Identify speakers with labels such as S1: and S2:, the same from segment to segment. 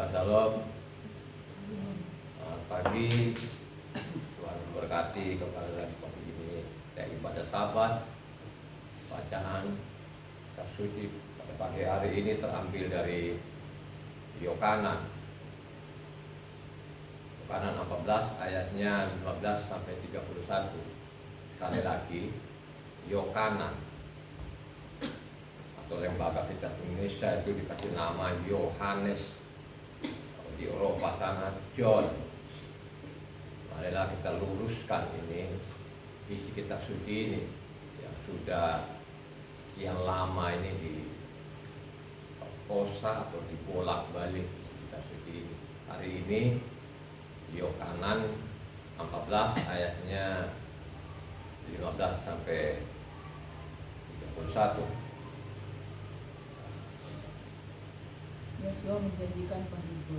S1: Shabbat Shalom. Selamat pagi. Tuhan memberkati kepada pagi ini. Saya ibadah Sabat. Bacaan kitab suci pada pagi hari ini terambil dari Yohanan 14 ayatnya 15 sampai 31. Sekali lagi, Yohanan atau Lembaga Kitab Indonesia itu dikasih nama Yohanes. Kalau di Eropa sana John. Marilah kita luruskan ini isi kitab suci ini yang sudah sekian lama ini diperkosa atau dibolak-balik kitab suci ini. Hari ini Yohanan 14 ayatnya 15 sampai 31.
S2: Yesua menjanjikan penghibur.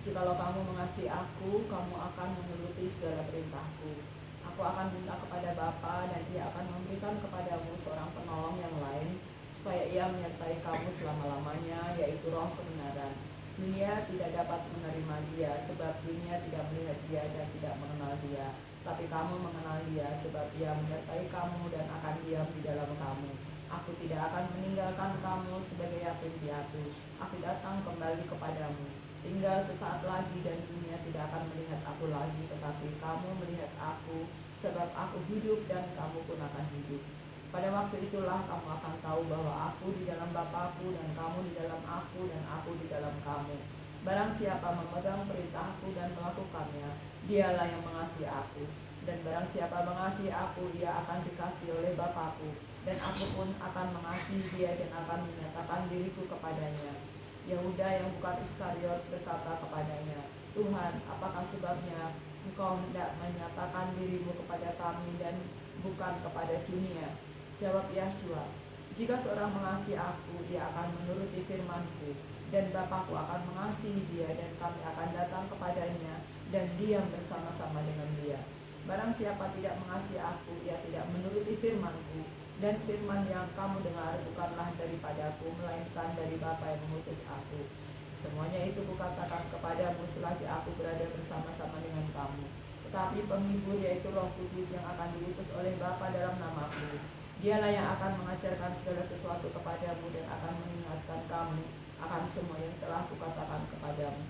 S2: Jikalau kamu mengasihi aku, kamu akan menuruti segala perintahku. Aku akan minta kepada Bapa dan Ia akan memberikan kepadamu seorang penolong yang lain, supaya Ia menyertai kamu selama-lamanya, yaitu Roh kebenaran. Dunia tidak dapat menerima Dia, sebab dunia tidak melihat Dia dan tidak mengenal Dia. Tapi kamu mengenal Dia, sebab Ia menyertai kamu dan akan diam di dalam kamu. Aku tidak akan meninggalkan kamu sebagai yatim piatu. Aku datang kembali kepadamu. Tinggal sesaat lagi dan dunia tidak akan melihat aku lagi, tetapi kamu melihat aku, sebab aku hidup dan kamu pun akan hidup. Pada waktu itulah kamu akan tahu bahwa aku di dalam Bapa-Ku dan kamu di dalam aku dan aku di dalam kamu. Barang siapa memegang perintahku dan melakukannya, dialah yang mengasihi aku. Dan barang siapa mengasihi aku, dia akan dikasihi oleh Bapa-Ku. Dan aku pun akan mengasihi dia dan akan menyatakan diriku kepadanya. Yahuda yang bukan Iskariot berkata kepadanya, Tuhan, apakah sebabnya engkau hendak menyatakan dirimu kepada kami dan bukan kepada dunia? Jawab Yesua, jika seorang mengasihi aku, dia akan menuruti firman-Ku, dan Bapa-Ku akan mengasihi dia, dan kami akan datang kepadanya dan diam bersama-sama dengan dia. Barang siapa tidak mengasihi aku, ia tidak menuruti firman-Ku, dan firman yang kamu dengar bukanlah daripadaku, melainkan dari Bapa yang mengutus aku. Semuanya itu kukatakan kepadamu selagi aku berada bersama-sama dengan kamu. Tetapi penghibur, yaitu Roh Kudus yang akan diutus oleh Bapa dalam namaku, dialah yang akan mengajarkan segala sesuatu kepadamu dan akan mengingatkan kamu akan semua yang telah kukatakan kepadamu.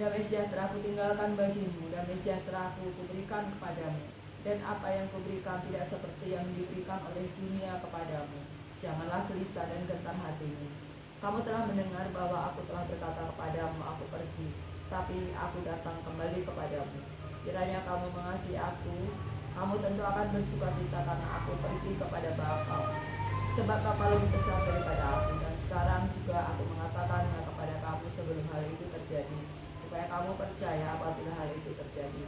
S2: Damai sejahtera aku tinggalkan bagimu, damai sejahtera aku kuberikan kepadamu. Dan apa yang kuberikan tidak seperti yang diberikan oleh dunia kepadamu. Janganlah gelisah dan gentar hatimu. Kamu telah mendengar bahwa aku telah berkata kepadamu, aku pergi, tapi aku datang kembali kepadamu. Sekiranya kamu mengasihi aku, kamu tentu akan bersukacita karena aku pergi kepada Bapa. Sebab Bapa lebih besar daripada aku, dan sekarang juga aku mengatakannya kepada kamu sebelum hal itu terjadi, supaya kamu percaya apabila hal itu terjadi.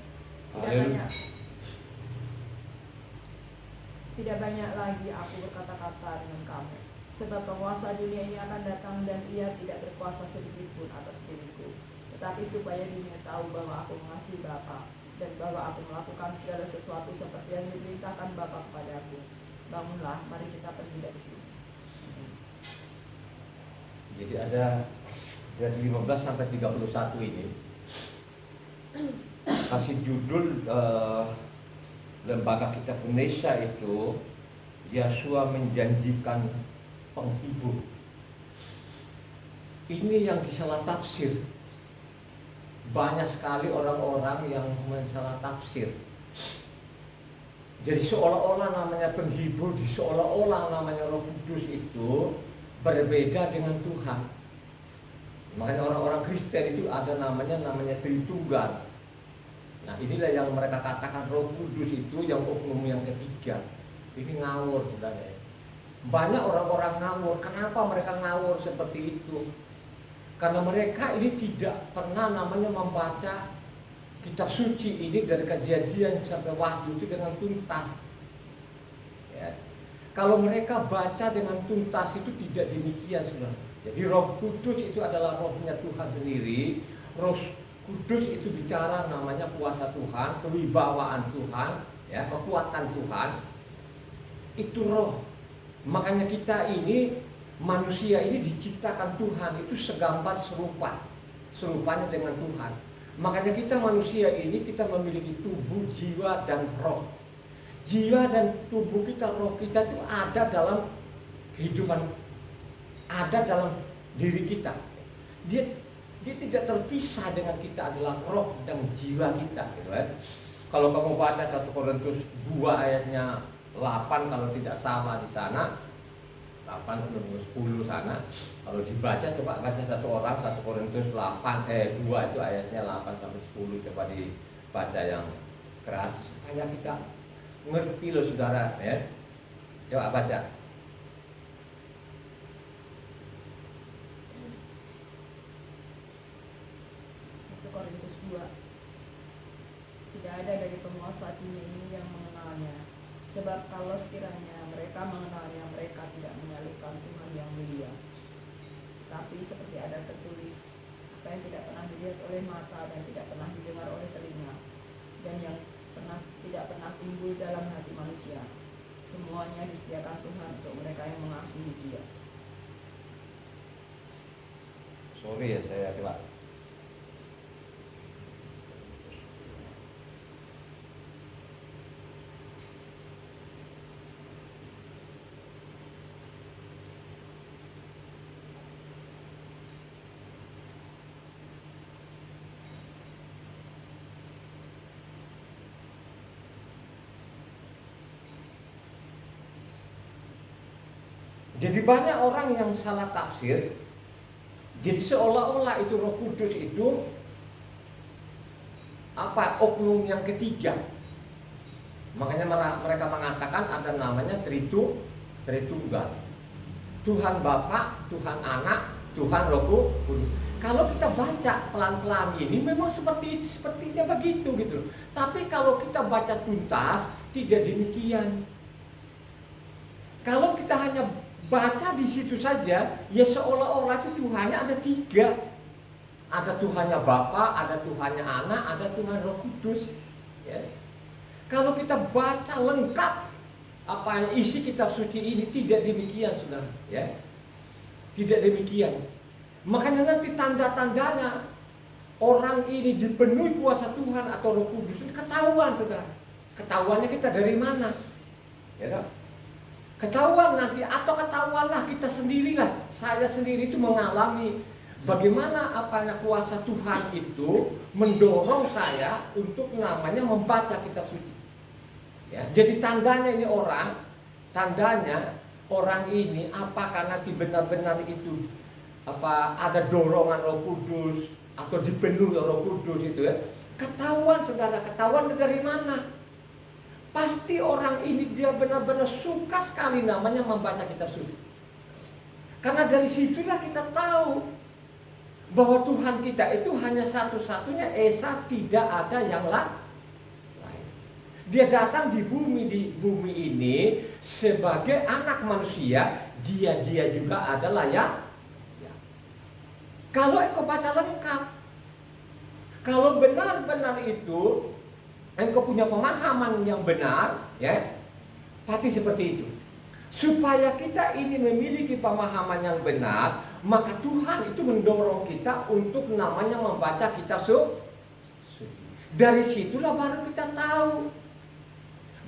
S2: Tidak banyak lagi aku berkata-kata dengan kamu, sebab penguasa dunia ini akan datang dan ia tidak berkuasa sedikit pun atas diriku. Tetapi supaya dunia tahu bahwa aku mengasihi Bapa dan bahwa aku melakukan segala sesuatu seperti yang diperintahkan Bapa kepadaku. Bangunlah, mari kita pergi dari sini.
S1: Jadi ada dari 15 sampai 31 ini kasih judul Lembaga Kitab Indonesia itu Yesua menjanjikan penghibur. Ini yang disalah tafsir. Banyak sekali orang-orang yang mensalah tafsir. Jadi seolah-olah namanya penghibur, seolah-olah namanya Roh Kudus itu berbeda dengan Tuhan. Makanya orang-orang Kristen itu ada namanya Tritunggal. Nah, inilah yang mereka katakan Roh Kudus itu yang oknum yang ketiga. Ini ngawur, saudara. Banyak orang-orang ngawur. Kenapa mereka ngawur seperti itu? Karena mereka ini tidak pernah namanya membaca kitab suci ini dari Kejadian sampai Wahyu itu dengan tuntas. Ya. Kalau mereka baca dengan tuntas itu tidak demikian, saudara. Jadi Roh Kudus itu adalah rohnya Tuhan sendiri. Roh Kudus itu bicara namanya kuasa Tuhan, kewibawaan Tuhan, ya, kekuatan Tuhan. Itu roh. Makanya kita ini manusia ini diciptakan Tuhan itu segambar serupanya dengan Tuhan. Makanya kita manusia ini kita memiliki tubuh, jiwa, dan roh. Jiwa dan tubuh kita, roh kita itu ada dalam kehidupan, ada dalam diri kita. Dia tidak terpisah dengan kita, adalah roh dan jiwa kita, gitu kan. Kalau kamu baca 1 Korintus 2 ayatnya 8 kalau tidak salah di sana, 8 sampai 10 sana. Kalau dibaca coba baca satu orang 1 Korintus 2 itu ayatnya 8 sampai 10, coba dibaca yang keras supaya kita ngerti loh saudara ya. Coba baca.
S2: 1 Korintus 2. Tidak ada dari penguasa dunia ini yang mengenalnya. Sebab kalau sekiranya mereka mengenalnya, mereka tidak menyalibkan Tuhan yang mulia. Tapi seperti ada tertulis, apa yang tidak pernah dilihat oleh mata dan tidak pernah didengar oleh telinga, dan yang tidak pernah timbul dalam hati manusia, semuanya disediakan Tuhan untuk mereka yang mengasihi Dia.
S1: Sorry ya saya coba. Jadi banyak orang yang salah tafsir. Jadi seolah-olah itu Roh Kudus itu oknum yang ketiga. Makanya mereka mengatakan ada namanya Tritunggal. Tuhan Bapa, Tuhan Anak, Tuhan Roh Kudus. Kalau kita baca pelan-pelan ini memang sepertinya begitu gitu. Tapi kalau kita baca tuntas tidak demikian. Kalau kita hanya baca di situ saja, ya seolah-olah itu Tuhannya ada 3. Ada Tuhannya Bapa, ada Tuhannya Anak, ada Tuhan Roh Kudus. Ya. Kalau kita baca lengkap apa yang isi kitab suci ini tidak demikian, saudara. Ya, tidak demikian. Makanya nanti tanda-tandanya orang ini dipenuhi kuasa Tuhan atau Roh Kudus itu ketahuan, saudara. Ketahuannya kita dari mana? Ya, ketahuan nanti, atau ketahuanlah kita sendirilah. Saya sendiri itu mengalami bagaimana apanya kuasa Tuhan itu mendorong saya untuk namanya membaca kitab suci. Ya, jadi tandanya orang ini apakah nanti benar-benar itu ada dorongan Roh Kudus atau dipenuhi Roh Kudus itu ya. Ketahuan saudara, ketahuan dari mana? Pasti orang ini dia benar-benar suka sekali namanya membaca kitab suci. Karena dari situlah kita tahu bahwa Tuhan kita itu hanya satu-satunya esa, tidak ada yang lain. Dia datang di bumi ini sebagai anak manusia, dia juga adalah ya. Kalau engkau baca lengkap, kalau benar-benar itu engkau punya pemahaman yang benar, ya, pasti seperti itu. Supaya kita ini memiliki pemahaman yang benar, maka Tuhan itu mendorong kita untuk namanya membaca kitab suci. Dari situlah baru kita tahu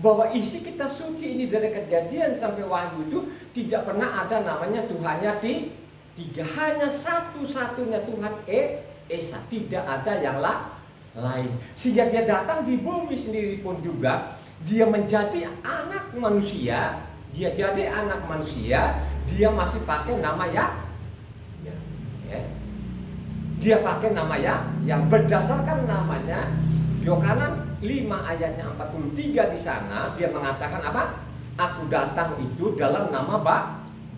S1: bahwa isi kitab suci ini dari Kejadian sampai Wahyu itu tidak pernah ada namanya Tuhannya 3, hanya satu-satunya Tuhan Esa, tidak ada yang lain. Sehingga dia datang di bumi sendiri pun juga dia menjadi anak manusia, dia masih pakai nama ya. Dia pakai nama ya berdasarkan namanya Yohanan 5 ayatnya 43 di sana dia mengatakan apa? Aku datang itu dalam nama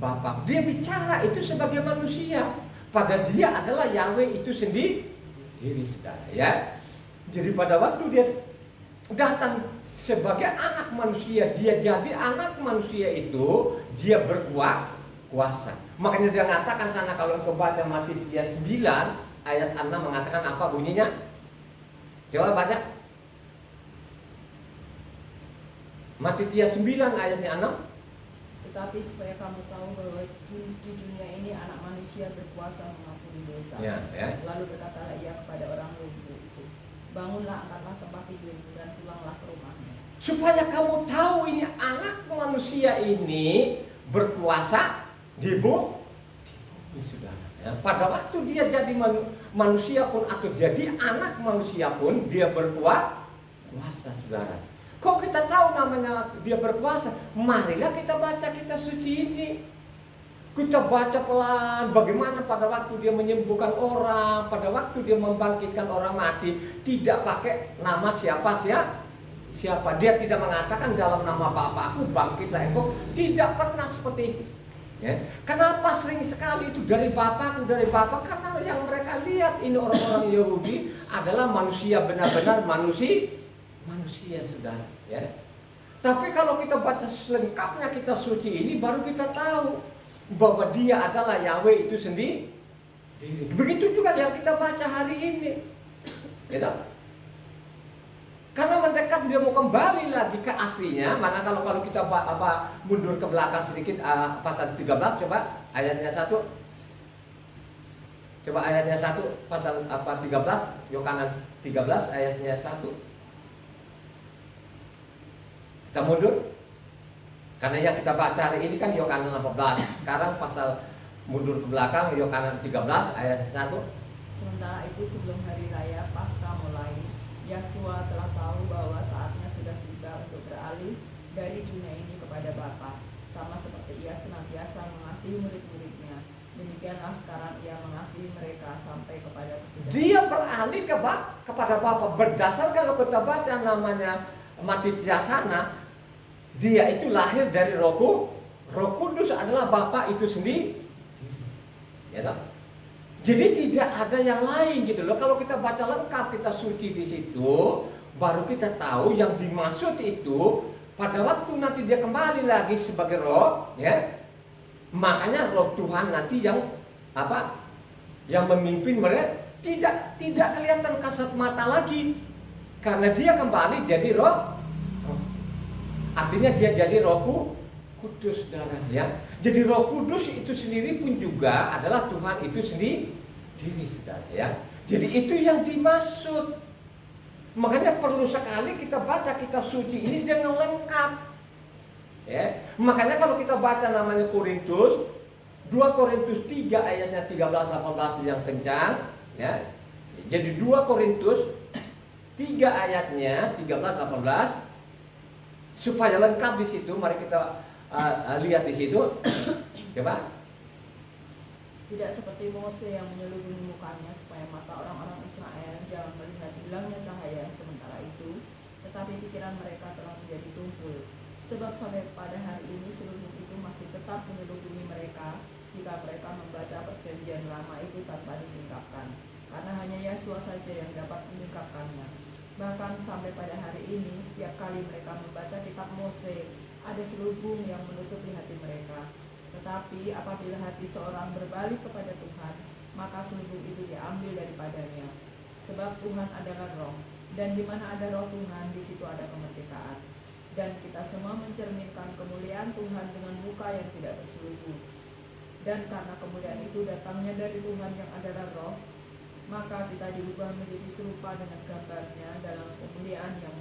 S1: Bapa. Dia bicara itu sebagai manusia, pada dia adalah Yahweh itu sendiri, saudara ya. Jadi pada waktu dia datang sebagai anak manusia, dia jadi anak manusia itu, dia berkuasa. Makanya dia mengatakan sana kalau engkau baca Matius 9 ayat 6 mengatakan apa bunyinya? Coba baca. Matius 9 ayatnya 6.
S2: Tetapi supaya kamu tahu bahwa di dunia ini anak manusia berkuasa mengampuni dosa. Lalu berkatalah ia kepada orang lumpuh itu, bangunlah, angkatlah tempat tidurmu dan pulanglah ke rumahmu.
S1: Supaya kamu tahu ini anak manusia ini berkuasa di bumi, saudara. Ya, pada waktu dia jadi manusia pun atau jadi anak manusia pun dia berkuasa, saudara. Kok kita tahu namanya dia berkuasa? Marilah kita baca kitab suci ini. Kita baca pelan bagaimana pada waktu dia menyembuhkan orang, pada waktu dia membangkitkan orang mati, tidak pakai nama siapa. Dia tidak mengatakan dalam nama Bapa aku bangkitlah engkau, tidak pernah seperti itu. Ya. Kenapa sering sekali itu dari Bapakku, dari Bapa? Karena yang mereka lihat ini orang-orang Yahudi adalah manusia, benar-benar manusia, saudara. Ya. Tapi kalau kita baca selengkapnya kitab suci ini, baru kita tahu bahwa dia adalah Yahweh itu sendiri. Begitu juga yang kita baca hari ini. Gitu? Karena mendekat dia mau kembali lagi ke aslinya. Mana kalau kita mundur ke belakang sedikit, pasal 13, coba ayatnya 1. Coba ayatnya 1 pasal 13, Yohanes 13 ayatnya 1. Kita mundur. Karena yang kita baca hari ini kan Yohanes 18. Sekarang pasal mundur ke belakang Yohanes 13 ayat 1.
S2: Sementara itu sebelum hari raya Paskah mulai, Yesua telah tahu bahwa saatnya sudah tiba untuk beralih dari dunia ini kepada Bapa, sama seperti ia senantiasa mengasihi murid-muridnya. Demikianlah sekarang ia mengasihi mereka sampai kepada kesudahan.
S1: Dia beralih kepada Bapa berdasarkan kalau kita baca namanya Matityasana, dia itu lahir dari Roh Kudus adalah Bapa itu sendiri. Ya toh? Jadi tidak ada yang lain gitu loh. Kalau kita baca lengkap kita suci di situ, baru kita tahu yang dimaksud itu pada waktu nanti dia kembali lagi sebagai roh, ya. Makanya roh Tuhan nanti yang yang memimpin mereka tidak kelihatan kasat mata lagi. Karena dia kembali jadi roh. Artinya dia jadi Roh Kudus, saudara, ya. Jadi Roh Kudus itu sendiri pun juga adalah Tuhan itu sendiri, saudara, ya. Jadi itu yang dimaksud. Makanya perlu sekali kita baca kitab suci ini dengan lengkap. Ya. Makanya kalau kita baca namanya Korintus, 2 Korintus 3 ayatnya 13-18 yang kencang, ya. Jadi 2 Korintus 3 ayatnya 13-18 supaya lengkap di situ. Mari kita lihat di situ. Coba.
S2: Tidak seperti Mose yang menyelubungi mukanya supaya mata orang-orang Israel jangan melihat hilangnya cahaya sementara itu, tetapi pikiran mereka telah menjadi tumpul. Sebab sampai pada hari ini selubung itu masih tetap menyelubungi mereka jika mereka membaca perjanjian lama itu tanpa disingkapkan, karena hanya Yesua saja yang dapat menyingkapkannya. Bahkan sampai pada hari ini setiap kali mereka membaca kitab Mose, ada selubung yang menutupi hati mereka. Tetapi apabila hati seorang berbalik kepada Tuhan, maka selubung itu diambil daripadanya. Sebab Tuhan adalah roh, dan di mana ada roh Tuhan, di situ ada kemerdekaan. Dan kita semua mencerminkan kemuliaan Tuhan dengan muka yang tidak berselubung. Dan karena kemuliaan itu datangnya dari Tuhan yang adalah roh, maka kita dirubah menjadi serupa dengan gambarnya dalam kemuliaan yang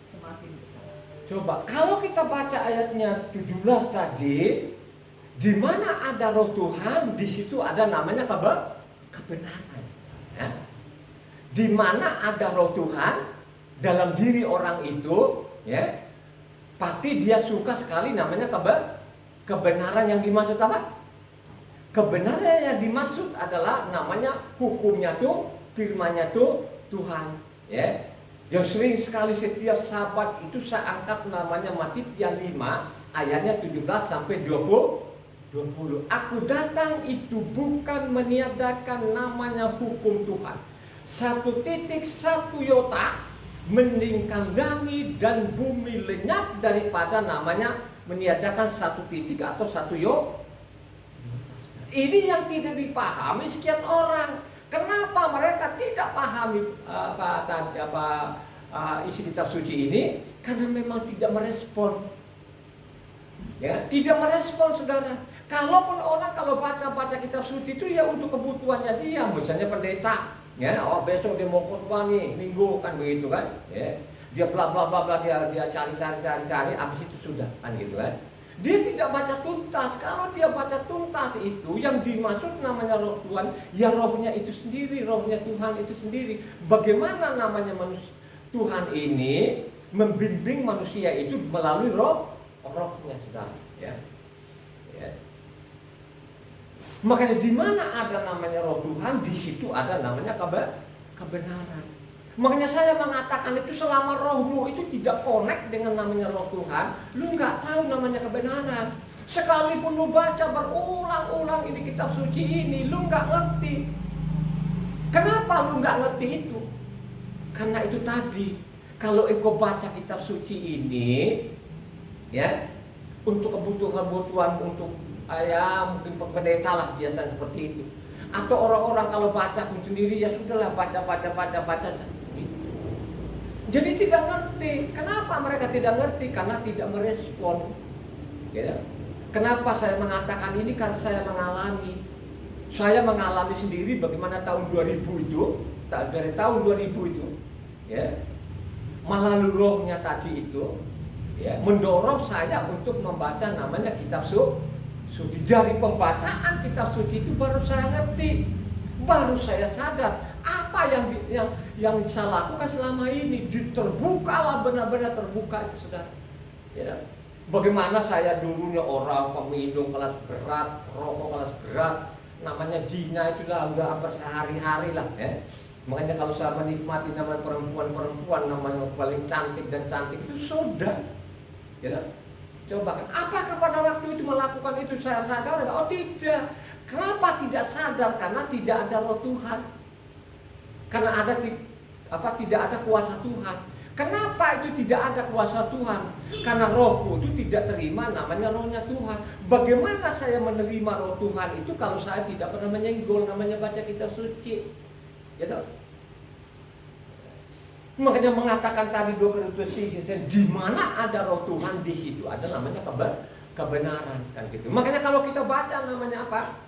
S2: semakin besar.
S1: Coba, kalau kita baca ayatnya 17 tadi, di mana ada roh Tuhan, di situ ada namanya kebenaran. Ya. Di mana ada roh Tuhan dalam diri orang itu, ya, pasti dia suka sekali namanya kebenaran. Yang dimaksud apa? Kebenaran yang dimaksud adalah namanya hukumnya tuh, firmannya tuh Tuhan, ya. Yang sering sekali setiap sahabat itu saya angkat namanya Matityas 5 ayatnya 17 sampai 20. Aku datang itu bukan meniadakan namanya hukum Tuhan. 1.1 yota meningkan langit dan bumi lenyap daripada namanya meniadakan 1 titik atau 1 yota. Ini yang tidak dipahami sekian orang. Kenapa mereka tidak pahami isi kitab suci ini? Karena memang tidak merespon. Ya, tidak merespon saudara. Kalaupun orang kalau baca kitab suci itu ya untuk kebutuhannya dia, misalnya pendeta, ya, oh besok dia mau khotbah nih, minggu kan begitu kan, ya. Dia bla bla bla bla dia cari, habis itu sudah kan gitu kan. Dia tidak baca tuntas. Kalau dia baca tuntas itu yang dimaksud namanya roh Tuhan, ya rohnya itu sendiri, rohnya Tuhan itu sendiri. Bagaimana namanya manusia Tuhan ini membimbing manusia itu melalui rohnya saudara, ya. Ya. Makanya di mana ada namanya roh Tuhan, di situ ada namanya kebenaran. Makanya saya mengatakan itu selama rohmu itu tidak connect dengan namanya roh Tuhan, lu nggak tahu namanya kebenaran. Sekalipun lu baca berulang-ulang ini kitab suci ini, lu nggak ngerti. Kenapa lu nggak ngerti itu? Karena itu tadi, kalau engkau baca kitab suci ini, ya, untuk kebutuhan untuk mungkin pendeta lah biasa seperti itu. Atau orang-orang kalau baca pun sendiri ya sudahlah baca. Jadi tidak ngerti. Kenapa mereka tidak ngerti? Karena tidak merespon. Ya. Kenapa saya mengatakan ini? Karena saya mengalami. Saya mengalami sendiri bagaimana tahun 2000 itu, dari tahun 2000 itu, ya, melalui rohnya tadi itu, ya, mendorong saya untuk membaca namanya kitab suci. Dari pembacaan kitab suci itu baru saya ngerti, baru saya sadar apa yang saya lakukan selama ini. Terbukalah, benar-benar terbuka itu saudara. Ya. Bagaimana saya dulunya orang peminum kelas berat, rokok kelas berat, namanya zina itu udah hampir sehari-hari lah. Ya. Makanya kalau saya menikmati namanya perempuan namanya paling cantik itu sudah. Ya. Coba kan, apakah pada waktu itu melakukan itu saya sadar? Oh tidak. Kenapa tidak sadar? Karena tidak ada roh Tuhan. Karena tidak ada kuasa Tuhan. Kenapa itu tidak ada kuasa Tuhan? Karena rohku itu tidak terima namanya rohnya Tuhan. Bagaimana saya menerima roh Tuhan itu kalau saya tidak pernah menyenggol namanya baca kitab suci? Gitu. Makanya mengatakan tadi 2 Korintus 3, di mana ada roh Tuhan di situ ada namanya kebenaran kan gitu. Makanya kalau kita baca namanya apa?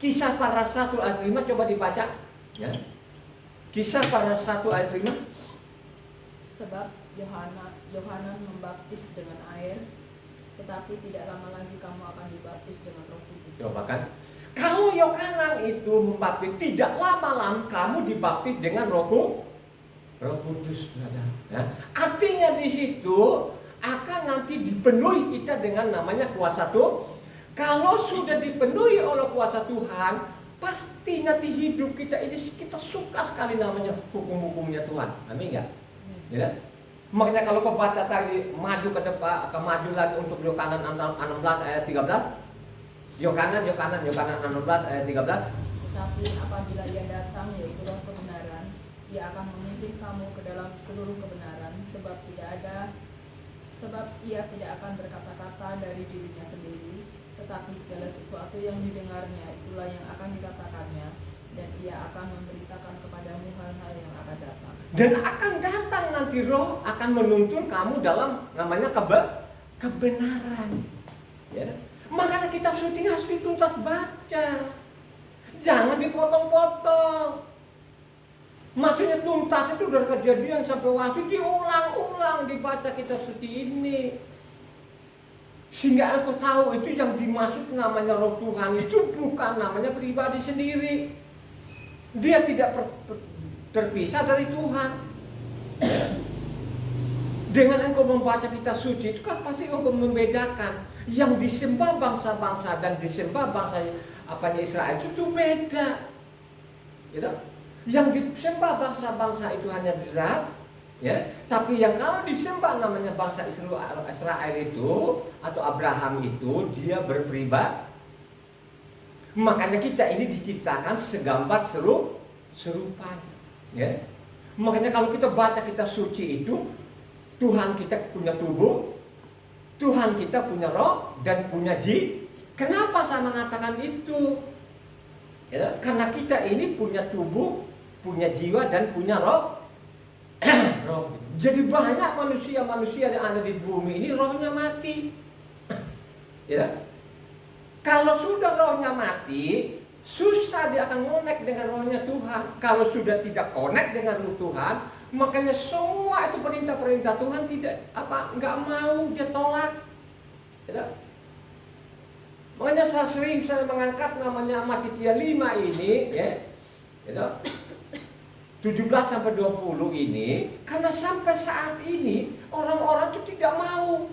S1: Kisah para 1 ayat 5 coba dibaca, ya. Kisah para 1 ayat 5.
S2: Sebab Yohanan membaptis dengan air, tetapi tidak lama lagi kamu akan dibaptis dengan Roh Kudus.
S1: Coba kan? Kalau Yohanan itu membaptis, tidak lama kamu dibaptis dengan Roh Kudus, ya. Artinya di situ akan nanti dipenuhi kita dengan namanya kuasa Tuhan. Kalau sudah dipenuhi oleh kuasa Tuhan, pasti nanti hidup kita ini kita suka sekali namanya hukum-hukumnya Tuhan. Amin enggak? Ya. Makanya kalau kau baca tadi maju ke depan, maju lagi untuk Yohanan 16 ayat 13. Yohanan 16 ayat 13.
S2: Tetapi apabila ia datang, yaitu Roh kebenaran, ia akan memimpin kamu ke dalam seluruh kebenaran, sebab ia tidak akan berkata-kata dari dirinya sendiri, tetapi segala sesuatu yang didengarnya itulah yang akan dikatakannya, dan ia akan memberitakan kepadamu hal-hal yang akan datang.
S1: Dan akan datang nanti roh akan menuntun kamu dalam namanya kebenaran. Ya. Makanya kitab suci harus dituntas baca. Jangan dipotong-potong. Maksudnya tuntas itu dari Kejadian sampai Wahyu diulang-ulang dibaca kitab suci ini. Sehingga aku tahu itu yang dimaksud namanya roh Tuhan itu bukan namanya pribadi sendiri. Dia tidak terpisah dari Tuhan. Dengan engkau membaca kitab suci itu kan pasti engkau membedakan yang disembah bangsa-bangsa dan disembah bangsa Israel itu beda. Gitu? Yang disembah bangsa-bangsa itu hanya zat, ya. Tapi yang kalau disembah namanya bangsa Israel itu atau Abraham itu dia berpribadi. Makanya kita ini diciptakan segambar serupa, ya. Makanya kalau kita baca kitab suci itu, Tuhan kita punya tubuh, Tuhan kita punya roh dan punya jiwa. Kenapa saya mengatakan itu? Ya, karena kita ini punya tubuh, punya jiwa dan punya roh. Roh. Jadi banyak manusia yang ada di bumi ini rohnya mati. Ya. Kalau sudah rohnya mati, susah dia akan connect dengan rohnya Tuhan. Kalau sudah tidak connect dengan roh Tuhan, makanya semua itu perintah-perintah Tuhan nggak mau, dia tolak. Ya. Makanya saya mengangkat namanya Matitia 5 ini, ya. Ya. 17 sampai 20 ini, karena sampai saat ini orang-orang itu tidak mau.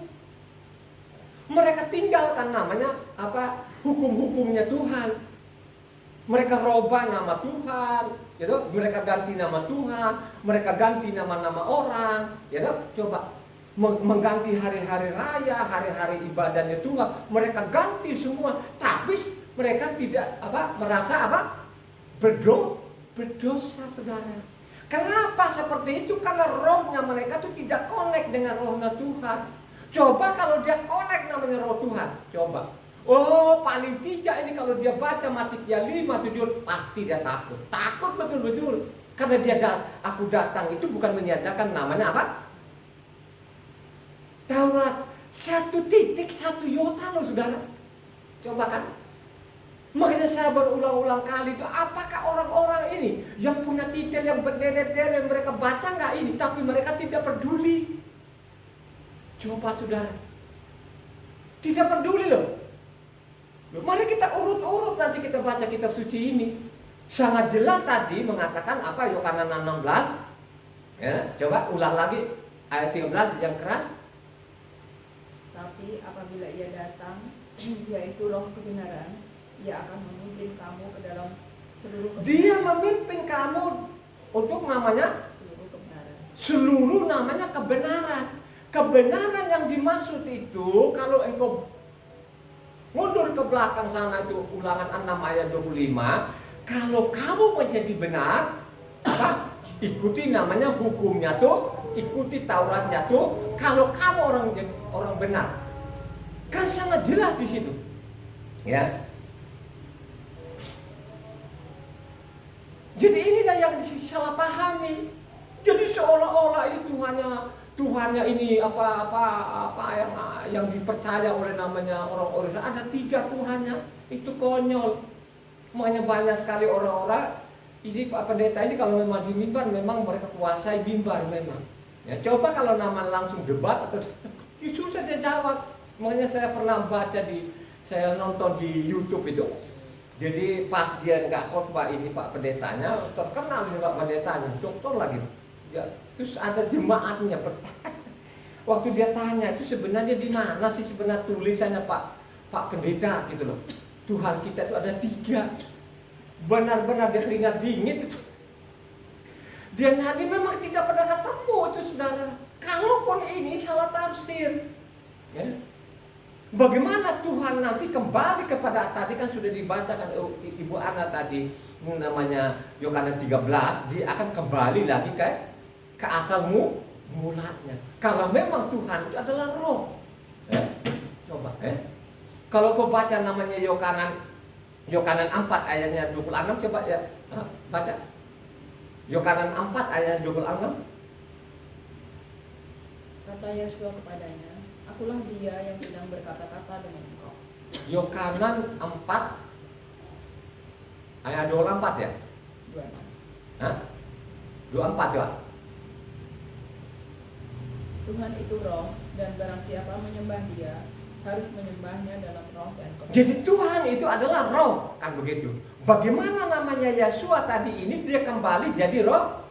S1: Mereka tinggalkan namanya hukum-hukumnya Tuhan. Mereka robah nama Tuhan, gitu. Mereka ganti nama Tuhan, mereka ganti nama-nama orang, gitu. Coba mengganti hari-hari raya, hari-hari ibadahnya Tuhan, mereka ganti semua. Tapi mereka tidak merasa berdosa, saudara. Kenapa seperti itu? Karena rohnya mereka itu tidak connect dengan rohnya Tuhan. Coba kalau dia connect namanya roh Tuhan, coba. Oh, paling tidak ini kalau dia baca Matitia 5, 7, pasti dia takut. Takut betul-betul. Karena aku datang itu bukan menyatakan namanya apa? Taurat. 1 titik 1 yota loh, saudara. Coba kan. Makanya saya berulang-ulang kali itu, apakah orang-orang ini yang punya titel yang berderet-deret, mereka baca nggak ini, tapi mereka tidak peduli. Coba saudara, tidak peduli loh. Mari kita urut-urut nanti kita baca kitab suci ini. Sangat jelas tadi mengatakan Yohanan 16. Ya, coba ulang lagi ayat 13 yang keras.
S2: Tapi apabila ia datang, yaitu roh kebenaran, ia akan memimpin kamu ke dalam seluruh kebenaran.
S1: Dia memimpin kamu untuk namanya seluruh namanya kebenaran. Kebenaran yang dimaksud itu kalau engkau mundur ke belakang sana itu Ulangan 6 ayat 25, kalau kamu menjadi benar, ikuti namanya hukumnya tuh, ikuti Tauratnya tuh, kalau kamu orang benar. Kan sangat jelas di situ. Ya. Jadi inilah yang salah pahami. Jadi seolah-olah itu Tuhannya ini yang dipercaya oleh namanya orang-orang. Ada 3 Tuhannya. Itu konyol. Makanya banyak sekali orang-orang ini Pak Pendeta ini kalau memang di mimbar memang mereka kuasai mimbar memang. Ya, coba kalau nama langsung debat atau susah dia jawab. Makanya saya pernah saya nonton di YouTube itu. Jadi pas dia nggak khotbah ini Pak Pendetanya, terkenal ini Pak Pendetanya, dokter lagi. Ya, terus ada jemaatnya bertanya. Waktu dia tanya itu sebenarnya di mana sih sebenarnya tulisannya Pak Pendeta gitu loh. Tuhan kita itu ada 3. Benar-benar dia keringat dingin itu. Dia nadi memang tidak pernah ketemu itu saudara. Kalaupun ini salah tafsir. Ya. Bagaimana Tuhan nanti kembali kepada tadi kan sudah dibacakan Ibu Ana tadi namanya Yohanan 13, dia akan kembali lagi ke asal mulanya. Kalau memang Tuhan itu adalah roh. Coba kalau kau baca namanya Yohanan 4 ayatnya 26, coba ya baca. Yohanan 4 ayat 26.
S2: Kata Yesus kepadanya, akulah dia yang sedang berkata-kata dengan engkau.
S1: Yohanan 4 ayat 24 ya? 24 coba.
S2: Tuhan itu roh, dan barang siapa menyembah dia harus menyembahnya dalam roh dan kebenaran.
S1: Jadi Tuhan itu adalah roh, kan begitu. Bagaimana namanya Yesua tadi ini dia kembali jadi roh?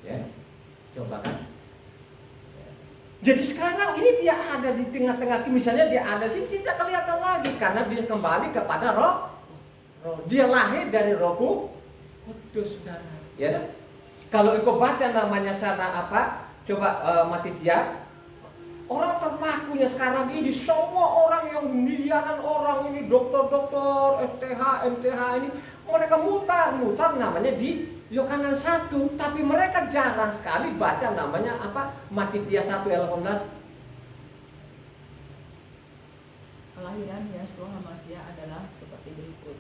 S1: Ya, coba kan. Jadi sekarang ini dia ada di tengah-tengah, misalnya dia ada sini tidak kelihatan lagi karena dia kembali kepada roh. Dia lahir dari Roh Kudus, saudara. Ya, kalau engkau baca namanya sana coba Matitia, orang terpakunya sekarang ini semua orang yang miliaran orang ini dokter-dokter, FTH, MTH ini mereka mutar namanya di Yohanan 1, tapi mereka jarang sekali baca namanya Matitia 1 ayat 18.
S2: Kelahiran Yesua HaMasiah adalah seperti berikut.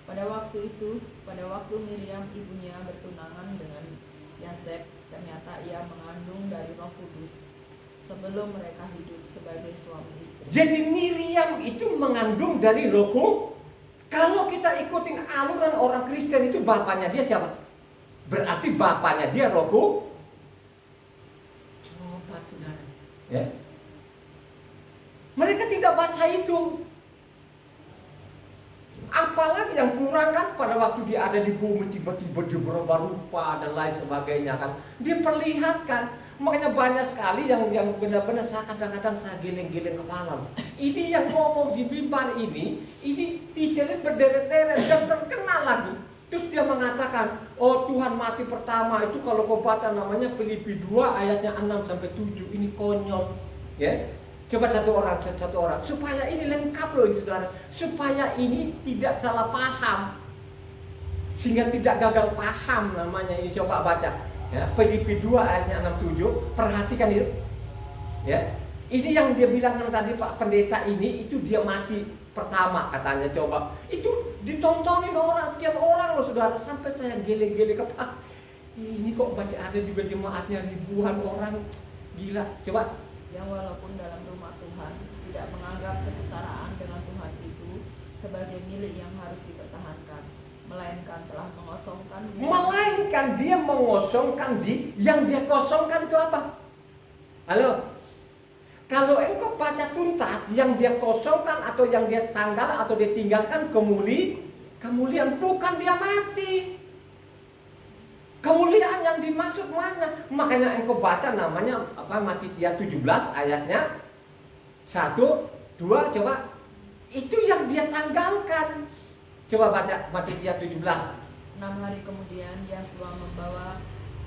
S2: Pada waktu Miriam ibunya bertunangan dengan Yasef, ternyata ia mengandung dari Roh Kudus. sebelum mereka hidup sebagai suami istri.
S1: Jadi Miriam itu mengandung dari Roh Kudus. Kalau kita ikutin aluran orang Kristen itu bapaknya dia siapa? Berarti bapaknya dia Roh Kudus. Coba saudara, ya. Mereka tidak baca itu. Apalagi yang kurang kan pada waktu dia ada di bumi tiba-tiba dia berubah rupa dan lain sebagainya kan. Diperlihatkan. Makanya banyak sekali yang benar-benar saya kadang-kadang saya geleng-geleng kepala. Ini yang ngomong di mimbar ini teachernya berderet-deret dan terkenal lagi. Terus dia mengatakan, oh Tuhan mati pertama itu kalau kau baca namanya Filipi 2 ayatnya 6 sampai 7. Ini konyol, ya. Coba satu orang supaya ini lengkap loh saudara, supaya ini tidak salah paham, sehingga tidak gagal paham namanya ini. Coba baca ya, Filipi 2 ayatnya 6-7, perhatikan itu ya. Ini yang dia bilang yang tadi Pak Pendeta ini itu dia mati pertama katanya. Coba itu ditontonin orang, sekian orang loh saudara, sampai saya gele-gele kepala. Ini kok masih ada juga jemaatnya ribuan orang, gila. Coba
S2: yang walaupun dalam rumah Tuhan tidak menganggap kesetaraan dengan Tuhan itu sebagai milik yang harus dipertahankan, melainkan telah mengosongkan
S1: dia mengosongkan yang dia kosongkan itu apa? Halo? Kalau engkau baca tuntas yang dia kosongkan atau yang dia tanggal atau dia tinggalkan kemuliaan, bukan dia mati. Kemuliaan yang dimaksud mana? Makanya engkau baca namanya Matitia 17 ayatnya 1, 2, coba. Itu yang dia tanggalkan. Coba baca Matitia 17.
S2: 6 hari kemudian Yosua membawa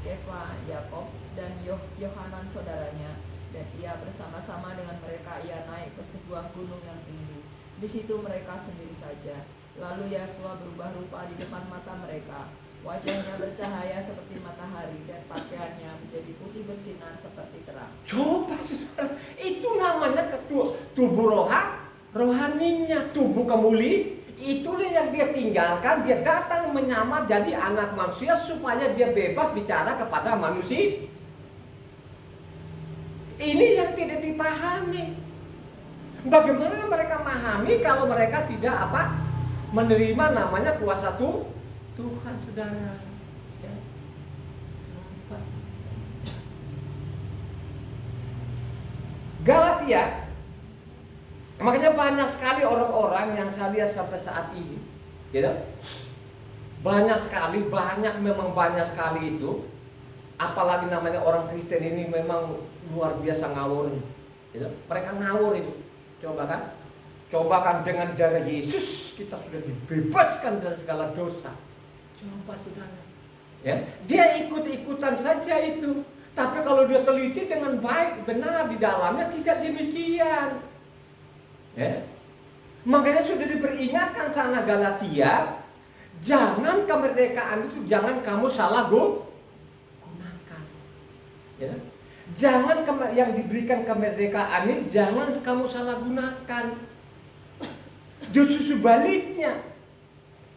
S2: Kefa, Yakobus dan Yohanan saudaranya, dan ia bersama-sama dengan mereka ia naik ke sebuah gunung yang tinggi. Di situ mereka sendiri saja. Lalu Yosua berubah rupa di depan mata mereka. Wajahnya bercahaya seperti matahari dan pakaiannya menjadi putih bersinar seperti terang.
S1: Coba saudara, itu namanya tubuh rohaninya, tubuh kemuliaan. Itulah yang dia tinggalkan, dia datang menyamar jadi anak manusia supaya dia bebas bicara kepada manusia. Ini yang tidak dipahami. Bagaimana mereka memahami kalau mereka tidak menerima namanya kuasa Tuhan saudara, ya. Galatia, makanya banyak sekali orang-orang yang saya lihat sampai saat ini, gitu. Banyak sekali itu. Apalagi namanya orang Kristen ini memang luar biasa ngawur, gitu. Mereka ngawur itu, coba kan dengan darah Yesus kita sudah dibebaskan dari segala dosa. Coba saudara, ya, dia ikut-ikutan saja itu. Tapi kalau dia teliti dengan baik, benar di dalamnya tidak demikian. Ya. Makanya sudah diperingatkan sana Galatia, jangan kemerdekaan itu jangan kamu salah gunakan. Ya. Jangan yang diberikan kemerdekaan ini jangan kamu salah gunakan. Justru sebaliknya,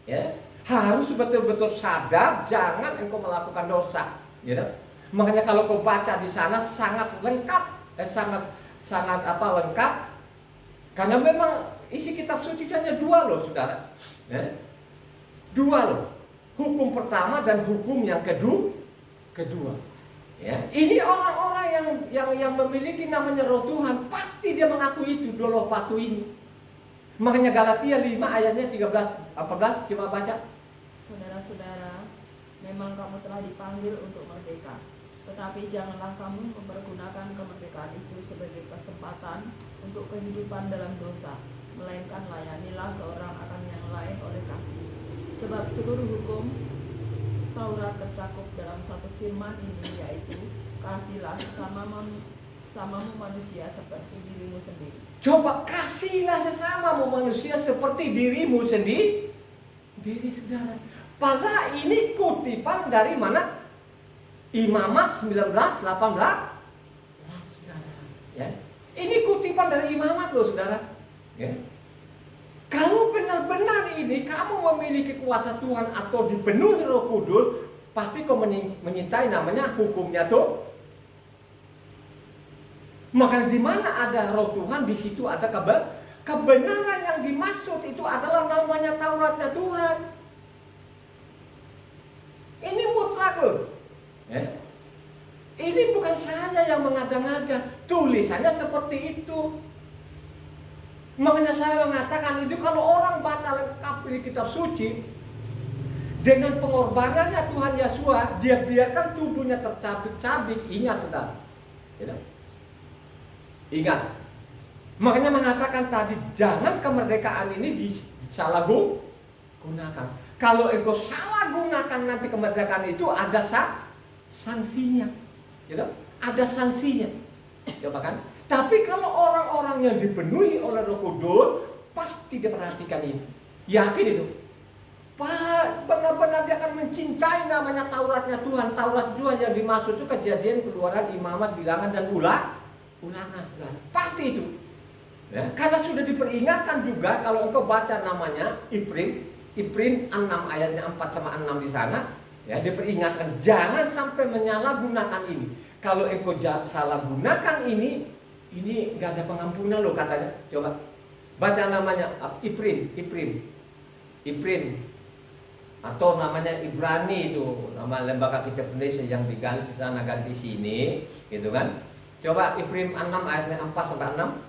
S1: ya. Harus betul-betul sadar, jangan engkau melakukan dosa. Gitu. Makanya kalau kau baca di sana sangat lengkap, lengkap. Karena memang isi kitab suci hanya 2 loh, saudara. Ya. 2 loh. Hukum pertama dan hukum yang kedua. Ya. Ini orang-orang yang memiliki namanya Roh Tuhan, pasti dia mengakui itu dolo patu ini. Makanya Galatia 5 ayatnya 13-14 coba baca.
S2: Saudara-saudara, memang kamu telah dipanggil untuk merdeka. Tetapi janganlah kamu mempergunakan kemerdekaan itu sebagai kesempatan untuk kehidupan dalam dosa, melainkan layanilah seorang akan yang lain oleh kasih. Sebab seluruh hukum Taurat tercakup dalam satu firman ini, yaitu kasihlah sesamamu manusia seperti dirimu sendiri.
S1: Coba kasihlah sesamamu manusia seperti dirimu sendiri, saudara. Padahal ini kutipan dari mana? Imamat 19:18. Ya. Ini kutipan dari Imamat loh, saudara. Ya. Kalau benar-benar ini kamu memiliki kuasa Tuhan atau dipenuhi Roh Kudus, pasti kau menyintai namanya hukumnya tuh. Maka di mana ada roh Tuhan, di situ ada kebenaran. Yang dimaksud itu adalah namanya Tauratnya Tuhan. Ini mutlak loh. Ya. Ini bukan saya yang mengada-ngada, tulisannya seperti itu. Makanya saya mengatakan itu kalau orang baca lengkap di kitab suci, dengan pengorbanannya Tuhan Yesus, dia biarkan tubuhnya tercabik-cabik. Ingat saudara, ingat. Makanya mengatakan tadi, jangan kemerdekaan ini disalahgunakan. Kalau engkau salah gunakan nanti kemerdekaan itu ada sanksinya, ada sanksinya. Coba kan? Tapi kalau orang-orang yang dipenuhi oleh Roh Kudus pasti diperhatikan ini, yakin itu. Benar-benar dia akan mencintai namanya Tauratnya Tuhan. Taurat Tuhan yang dimaksud itu Kejadian, Keluaran, Imamat, Bilangan, dan Ulangan. Pasti itu. Ya, karena sudah diperingatkan juga kalau engkau baca namanya Ifrim 6 ayatnya 4 sama 6 di sana, ya, diperingatkan jangan sampai menyalahgunakan ini. Kalau engkau salah gunakan ini nggak ada pengampunan loh katanya. Coba baca namanya Ifrim atau namanya Ibrani itu, nama lembaga kitab Indonesia yang diganti sana ganti sini, gitu kan? Coba Ifrim 6 ayatnya 4 sampai 6.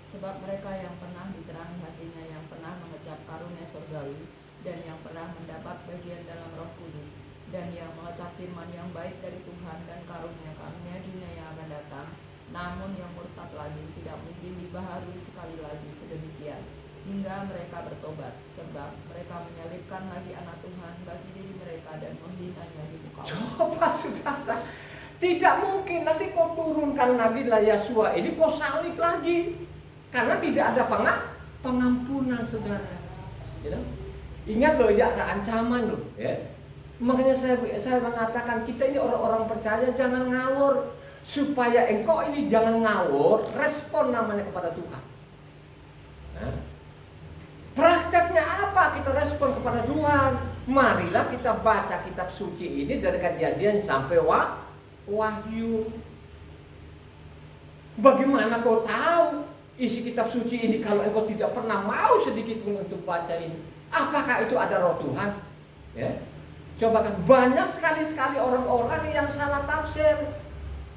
S2: Sebab mereka yang pernah diterangi hatinya, yang pernah mengecap karunia surgawi, dan yang pernah mendapat bagian dalam Roh Kudus, dan yang mengecap firman yang baik dari Tuhan dan karunia-karunia dunia yang akan datang, namun yang murtad lagi tidak mungkin dibaharui sekali lagi sedemikian hingga mereka bertobat, sebab mereka menyalibkan lagi anak Tuhan bagi diri mereka dan menghinanya di muka umum.
S1: Coba saudara, tidak mungkin nanti kau turunkan Nabi Yesua ini kau salib lagi, karena tidak ada pengampunan saudara. Ingat loh, ya ada ancaman loh. Ya. Makanya saya mengatakan kita ini orang-orang percaya jangan ngawur, supaya engkau ini jangan ngawur, respon namanya kepada Tuhan. Nah, prakteknya apa kita respon kepada Tuhan? Marilah kita baca kitab suci ini dari Kejadian sampai Wahyu. Bagaimana kau tahu isi kitab suci ini kalau engkau tidak pernah mau sedikit pun untuk baca ini? Apakah itu ada roh Tuhan? Ya. Coba kan banyak sekali orang-orang yang salah tafsir,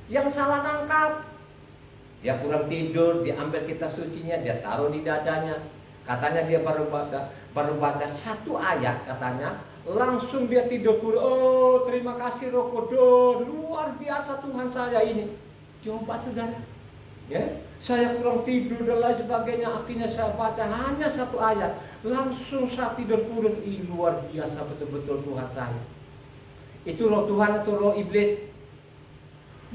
S1: yang salah nangkap. Dia kurang tidur, diambil kitab sucinya, dia taruh di dadanya. Katanya dia baru baca satu ayat katanya, langsung dia tidur. Oh, terima kasih Roh Kudus, luar biasa Tuhan saya ini. Coba saudara, ya, saya kurang tidur dan lain sebagainya. Akhirnya saya baca hanya satu ayat, langsung saya tidur kurun. Luar biasa betul-betul Tuhan saya. Itu roh Tuhan atau roh iblis?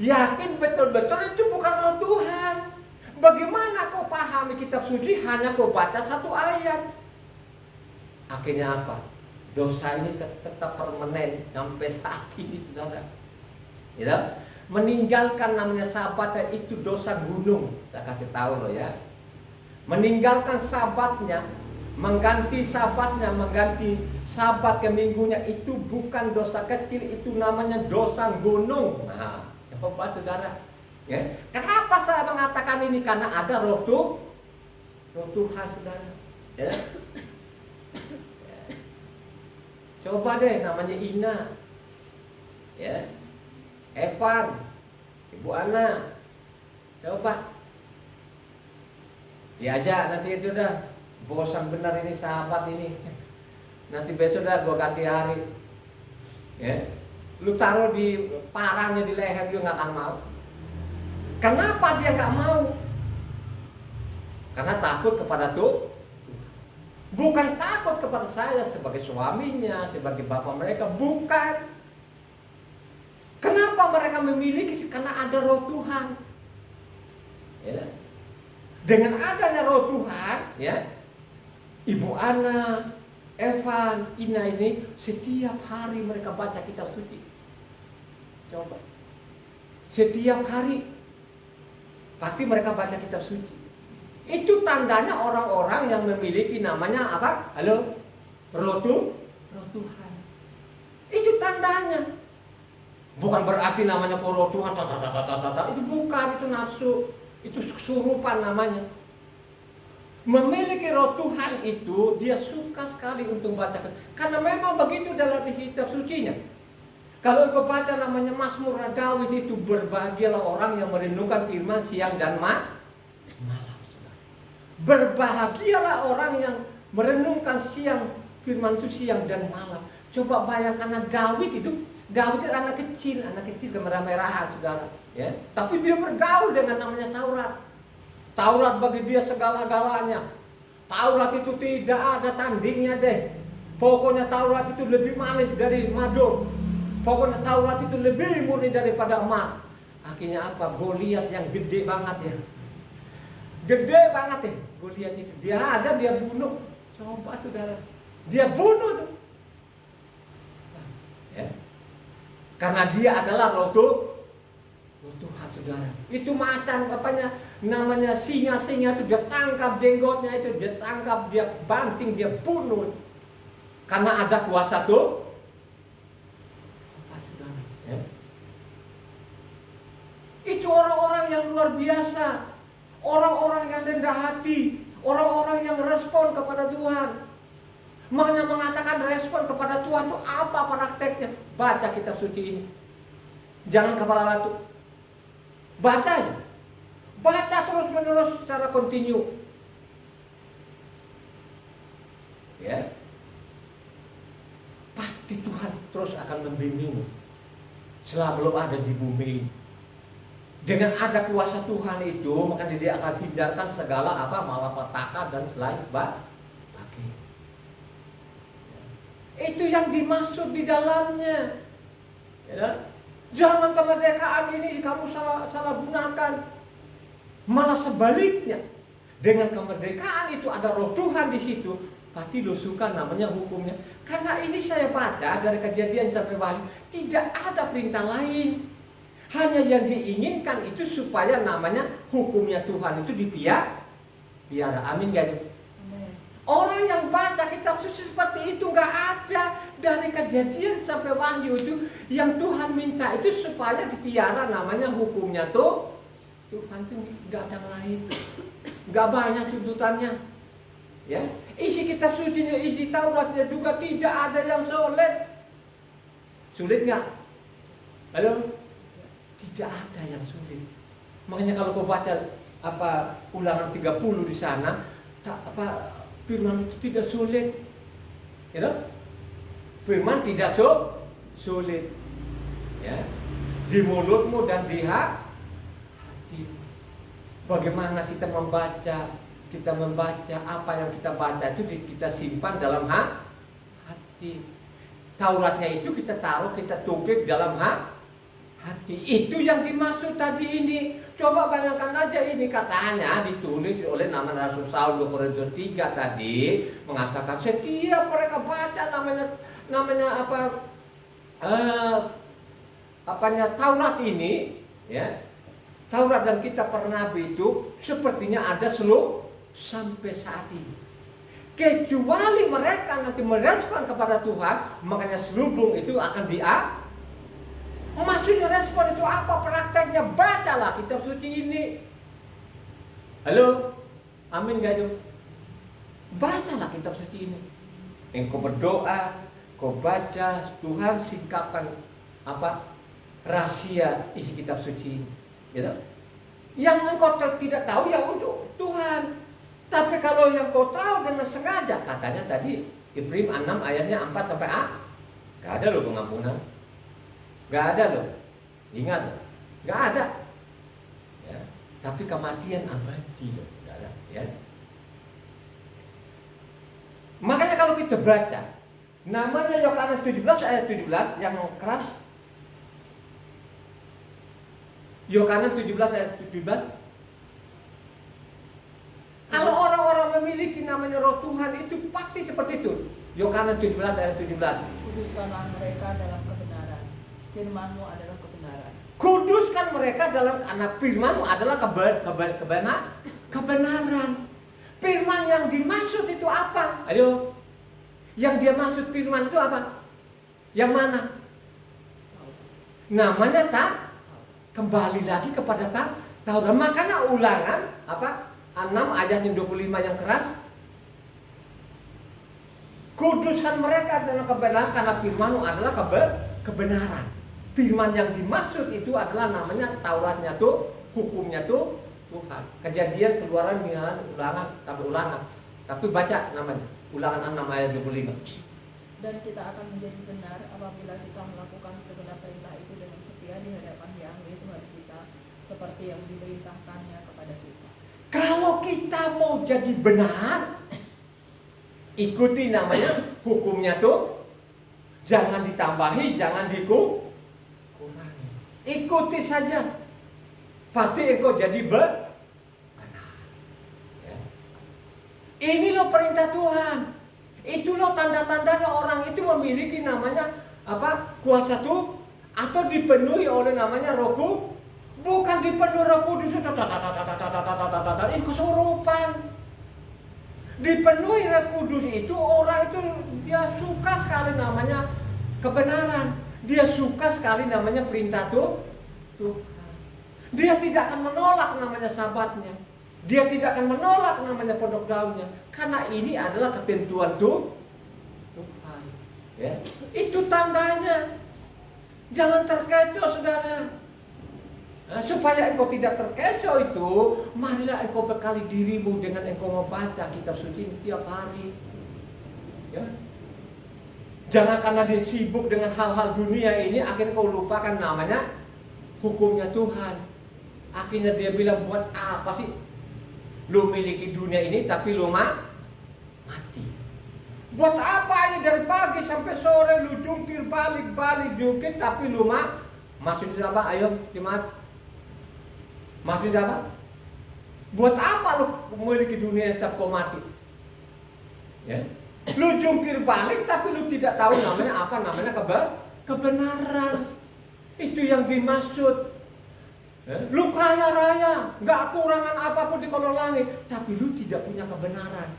S1: Yakin betul-betul itu bukan roh Tuhan. Bagaimana kau pahami kitab suci hanya kau baca satu ayat? Akhirnya apa? Dosa ini tetap permanen sampai saat ini saudara. Ya, meninggalkan namanya sabat itu dosa gunung. Saya kasih tahu loh ya. Meninggalkan sabatnya, mengganti sabat ke minggunya itu bukan dosa kecil, itu namanya dosa gunung. Nah, coba saudara, ya. Kenapa saya mengatakan ini? Karena ada roh Tuhan saudara. Ya. Coba deh namanya Ina, ya, Evan, Ibu Ana, coba diajak nanti itu dah, bosan benar ini sahabat ini, nanti besok dah gua ganti hari, ya, lu taruh di parahnya di leher dia nggak akan mau. Kenapa dia nggak mau? Karena takut kepada Tuhan. Bukan takut kepada saya sebagai suaminya, sebagai bapak mereka, bukan. Kenapa mereka memiliki? Karena ada roh Tuhan. Ya. Dengan adanya roh Tuhan, ya, Ibu Ana, Evan, Ina ini setiap hari mereka baca kitab suci. Coba. Setiap hari pasti mereka baca kitab suci. Itu tandanya orang-orang yang memiliki namanya apa? Halo? Roh Tuhan. Itu tandanya. Bukan berarti namanya roh Tuhan, itu bukan, itu nafsu. Itu kesurupan namanya. Memiliki roh Tuhan itu dia suka sekali untuk baca. Karena memang begitu dalam isi kitab sucinya. Kalau engkau baca namanya Mazmur Daud itu, berbahagialah orang yang merenungkan firman siang dan malam. Berbahagialah orang yang merenungkan firman itu siang dan malam. Coba bayangkan Daud itu anak kecil kemerah-merahan, saudara. Ya, tapi dia bergaul dengan namanya Taurat. Taurat bagi dia segala-galanya. Taurat itu tidak ada tandingnya deh. Pokoknya Taurat itu lebih manis dari madu. Pokoknya Taurat itu lebih murni daripada emas. Akhirnya apa? Goliat yang gede banget ya. Gede banget ya Goliat itu. Dia bunuh. Coba saudara. Dia bunuh tuh. Ya. Karena dia adalah roh Tuhan, saudara. Itu macan namanya singa-singa itu, dia tangkap jenggotnya itu, dia tangkap, dia banting, dia bunuh. Karena ada kuasa tuh. Apa saudara? Ya. Itu orang-orang yang luar biasa. Orang-orang yang rendah hati. Orang-orang yang respon kepada Tuhan. Makanya mengatakan respon kepada Tuhan itu apa prakteknya? Baca kitab suci ini. Jangan kepala batu. Baca aja. Baca terus menerus secara kontinu. Ya. Pasti Tuhan terus akan membimbingmu. Selama belum ada di bumi. Dengan ada kuasa Tuhan itu, maka dia akan hindarkan segala malapetaka dan selain sebagainya. Itu yang dimaksud di dalamnya. Ya. Jangan kemerdekaan ini kamu salah gunakan. Malah sebaliknya. Dengan kemerdekaan itu ada roh Tuhan di situ, pasti lo suka namanya hukumnya. Karena ini saya baca dari Kejadian sampai Wahyu, tidak ada perintah lain. Hanya yang diinginkan itu supaya namanya hukumnya Tuhan itu dipiara. Amin gak? Orang yang baca kitab suci seperti itu nggak ada. Dari Kejadian sampai Wahyu itu yang Tuhan minta itu supaya dipiara namanya hukumnya tuh Tuhan itu nggak ada lain, nggak banyak tuntutannya. Ya, isi kitab sucinya, isi Tauratnya juga tidak ada yang sulit nggak? Halo, tidak ada yang sulit. Makanya kalau kau baca Ulangan 30 di sana, firman itu tidak sulit, ya, firman tidak sulit, ya, di mulutmu dan di hati. Bagaimana kita membaca apa yang kita baca itu kita simpan dalam hati. Tauratnya itu kita taruh, kita tungkik dalam hati. Itu yang dimaksud tadi ini. Coba bayangkan aja ini katanya ditulis oleh nama Rasul Saul 2 Korintus 3 tadi mengatakan setiap mereka baca namanya Taurat ini, ya, Taurat dan kitab para nabi itu sepertinya ada seluruh sampai saat ini. Kecuali mereka nanti merespon kepada Tuhan, makanya selubung itu akan maksudnya respon itu apa prakteknya? Bacalah kitab suci ini. Halo, amin gak itu? Bacalah kitab suci ini. Engkau berdoa, kau baca, Tuhan singkapkan rahasia isi kitab suci ini. Gitu? Yang engkau tidak tahu ya untuk Tuhan. Tapi kalau yang kau tahu dengan sengaja, katanya tadi Ibrahim 6 ayatnya 4 sampai A, gak ada loh pengampunan. Gak ada loh, ingat loh, gak ada, ya. Tapi kematian abadi loh, saudara, ya. Makanya kalau kita baca, namanya Yohanes 17 ayat 17 yang keras, Yohanes 17 ayat 17. Kalau orang-orang memiliki namanya Roh Tuhan itu pasti seperti itu. Yohanes 17 ayat 17.
S2: Kuduskanlah mereka dalam kebenaran. Firman-Mu adalah kebenaran.
S1: Kuduskan mereka dalam anak firman-Mu adalah kebenaran. Firman yang dimaksud itu apa? Ayo. Yang dia maksud firman itu apa? Yang mana? Namanya kembali lagi kepada Taurat. Makanya Ulangan 6 ayatnya 25 yang keras. Kuduskan mereka dalam kebenaran karena firman-Mu adalah kebenaran. Firman yang dimaksud itu adalah namanya Tauratnya tuh, hukumnya tuh Tuhan. Kejadian, Keluaran, Bilangan, Ulangan sampai Ulangan. Tapi baca namanya Ulangan 6 ayat 25.
S2: Dan kita akan menjadi benar apabila kita melakukan segenap perintah itu dengan setia di hadapan Yahweh Tuhan kita, seperti yang diperintahkannya kepada kita.
S1: Kalau kita mau jadi benar, ikuti namanya hukumnya tuh, jangan ditambahi, jangan dikurangi. Ikuti saja, pasti engkau jadi benar. Ya. Ini loh perintah Tuhan. Itu loh tanda-tandanya orang itu memiliki namanya kuasa tuh, atau dipenuhi oleh namanya Roh Kudus. Bukan dipenuhi Roh Kudus itu kesurupan. Dipenuhi Roh Kudus itu orang itu dia suka sekali namanya kebenaran. Dia suka sekali namanya perintah Tuhan. Dia tidak akan menolak namanya sabatnya. Dia tidak akan menolak namanya pondok daunnya. Karena ini adalah ketentuan Tuhan. Ya. Itu tandanya. Jangan terkecoh, saudara. Nah, supaya engkau tidak terkecoh itu, marilah engkau bekali dirimu dengan engkau membaca kitab suci ini tiap hari. Ya. Jangan karena dia sibuk dengan hal-hal dunia ini, akhirnya kau lupakan namanya hukumnya Tuhan. Akhirnya dia bilang, buat apa sih lu miliki dunia ini tapi lu mati? Buat apa ini dari pagi sampai sore lu jungkir balik jungkir tapi lu maksudnya apa? Ayo Jemaat. Maksudnya apa? Buat apa lu memiliki dunia tapi kau mati? Ya. Lu jungkir balik tapi lu tidak tahu namanya apa, namanya kebenaran. Itu yang dimaksud. Lu kaya raya, nggak kurangan apapun di kolong langit, tapi lu tidak punya kebenaran.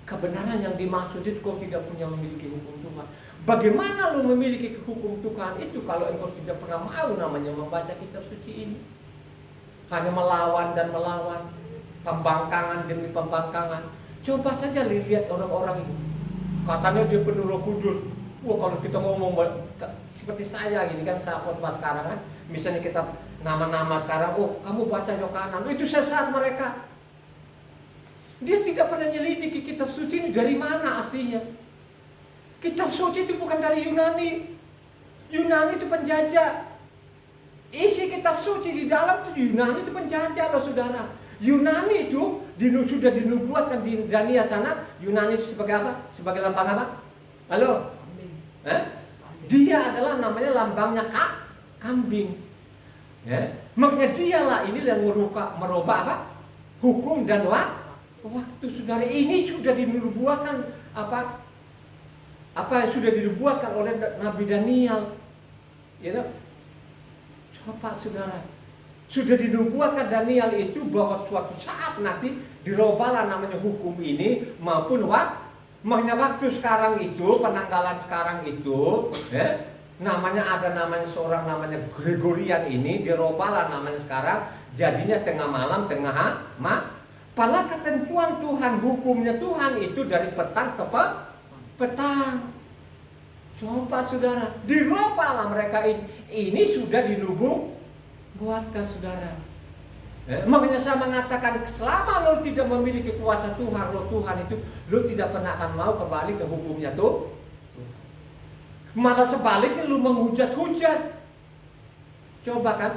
S1: Kebenaran yang dimaksud itu kau tidak punya memiliki hukum Tuhan. Bagaimana lu memiliki hukum Tuhan itu kalau engkau tidak pernah mau namanya membaca kitab suci ini? Hanya melawan dan melawan, pembangkangan demi pembangkangan. Coba saja lihat orang-orang ini. Katanya dia penuh Roh Kudus. Wah, kalau kita ngomong seperti saya gini kan, saya khotbah sekarang kan, misalnya kita nama-nama sekarang, oh kamu baca Yohanan, itu sesat mereka. Dia tidak pernah nyelidiki kitab suci ini dari mana aslinya. Kitab suci itu bukan dari Yunani. Yunani itu penjajah. Isi kitab suci di dalam itu Yunani itu penjajah loh saudara. Yunani itu sudah dinubuatkan di Daniel sana. Yunani itu sebagai apa? Sebagai lambang apa? Halo? Dia adalah namanya lambangnya kambing. Ya. Makanya dialah ini yang merubah apa? Hukum dan waktu. Saudara, ini sudah dinubuatkan apa yang sudah dinubuatkan oleh Nabi Daniel. Ya, coba saudara, sudah dinubuatkan Daniel itu bahwa suatu saat nanti dirubahlah namanya hukum ini maupun makanya waktu sekarang itu, penanggalan sekarang itu, ya, namanya ada namanya seorang namanya Gregorian ini dirubahlah namanya sekarang jadinya tengah malam padahal ketentuan Tuhan, hukumnya Tuhan itu dari petang ke petang. Coba saudara, dirubahlah mereka ini sudah dinubuatkan saudara. Makanya saya mengatakan selama lo tidak memiliki kuasa Tuhan, Tuhan itu lo tidak pernah akan mau kembali ke hukumnya tuh. Malah sebaliknya lu menghujat-hujat. Coba kan.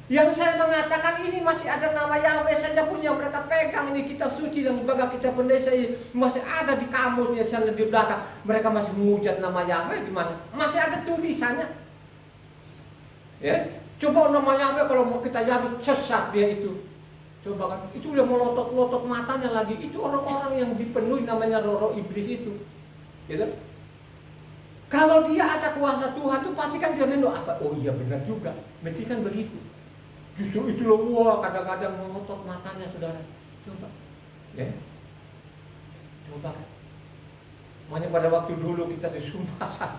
S1: Yang saya mengatakan ini masih ada nama Yahweh saja pun yang mereka pegang ini kitab suci dan lembaga kitab pendeta ini masih ada di kamusnya di sana di belakang. Mereka masih menghujat nama Yahweh di mana? Masih ada tulisannya. Ya. Coba nama Yahweh kalau mau kita Yahweh sesat dia itu. Coba kan. Itu udah melotot-lotot matanya lagi. Itu orang-orang yang dipenuhi namanya roh-roh iblis itu. Gitu. Kalau dia ada kuasa Tuhan itu pasti kan dia nengok apa? Oh iya benar juga, mesti kan begitu. Justru itu loh, wah kadang-kadang mengotot matanya saudara. Coba, ya, coba. Makanya pada waktu dulu kita disumpah,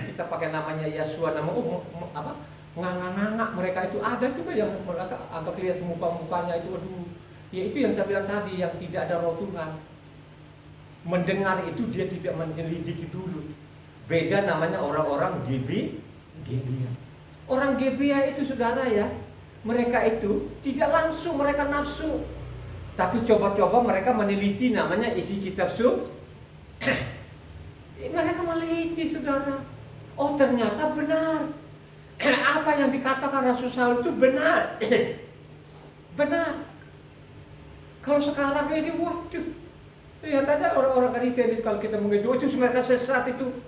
S1: kita pakai namanya Yesua, nama nganga-nganga mereka itu. Ada juga yang mereka agak lihat muka-mukanya itu, aduh. Ya itu yang saya bilang tadi, yang tidak ada roh Tuhan. Mendengar itu dia tidak menyelidiki dulu. Beda namanya orang-orang Gebia. Orang Gebia itu saudara ya, mereka itu tidak langsung mereka nafsu, tapi coba-coba mereka meneliti namanya isi kitab suci. Mereka meneliti saudara. Oh ternyata benar. Apa yang dikatakan Rasul Saul itu benar. Benar. Kalau sekarang ini waduh, lihat aja orang-orang Kristen kalau kita mengejual itu mereka sesat itu.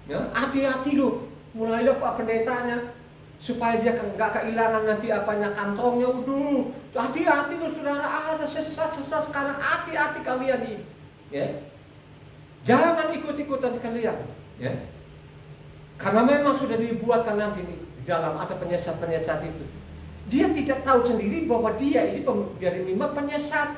S1: Ya, hati-hati loh. Mulailah Pak Pendetanya supaya dia nggak kehilangan nanti apanya kantongnya. Udah, hati-hati loh saudara, ada sesat-sesat sekarang. Hati-hati kalian ini. Ya. Jangan ikut-ikutan kalian. Ya. Karena memang sudah dibuatkan nanti di dalam ada penyesat-penyesat itu. Dia tidak tahu sendiri bahwa dia ini dari mimbar penyesat.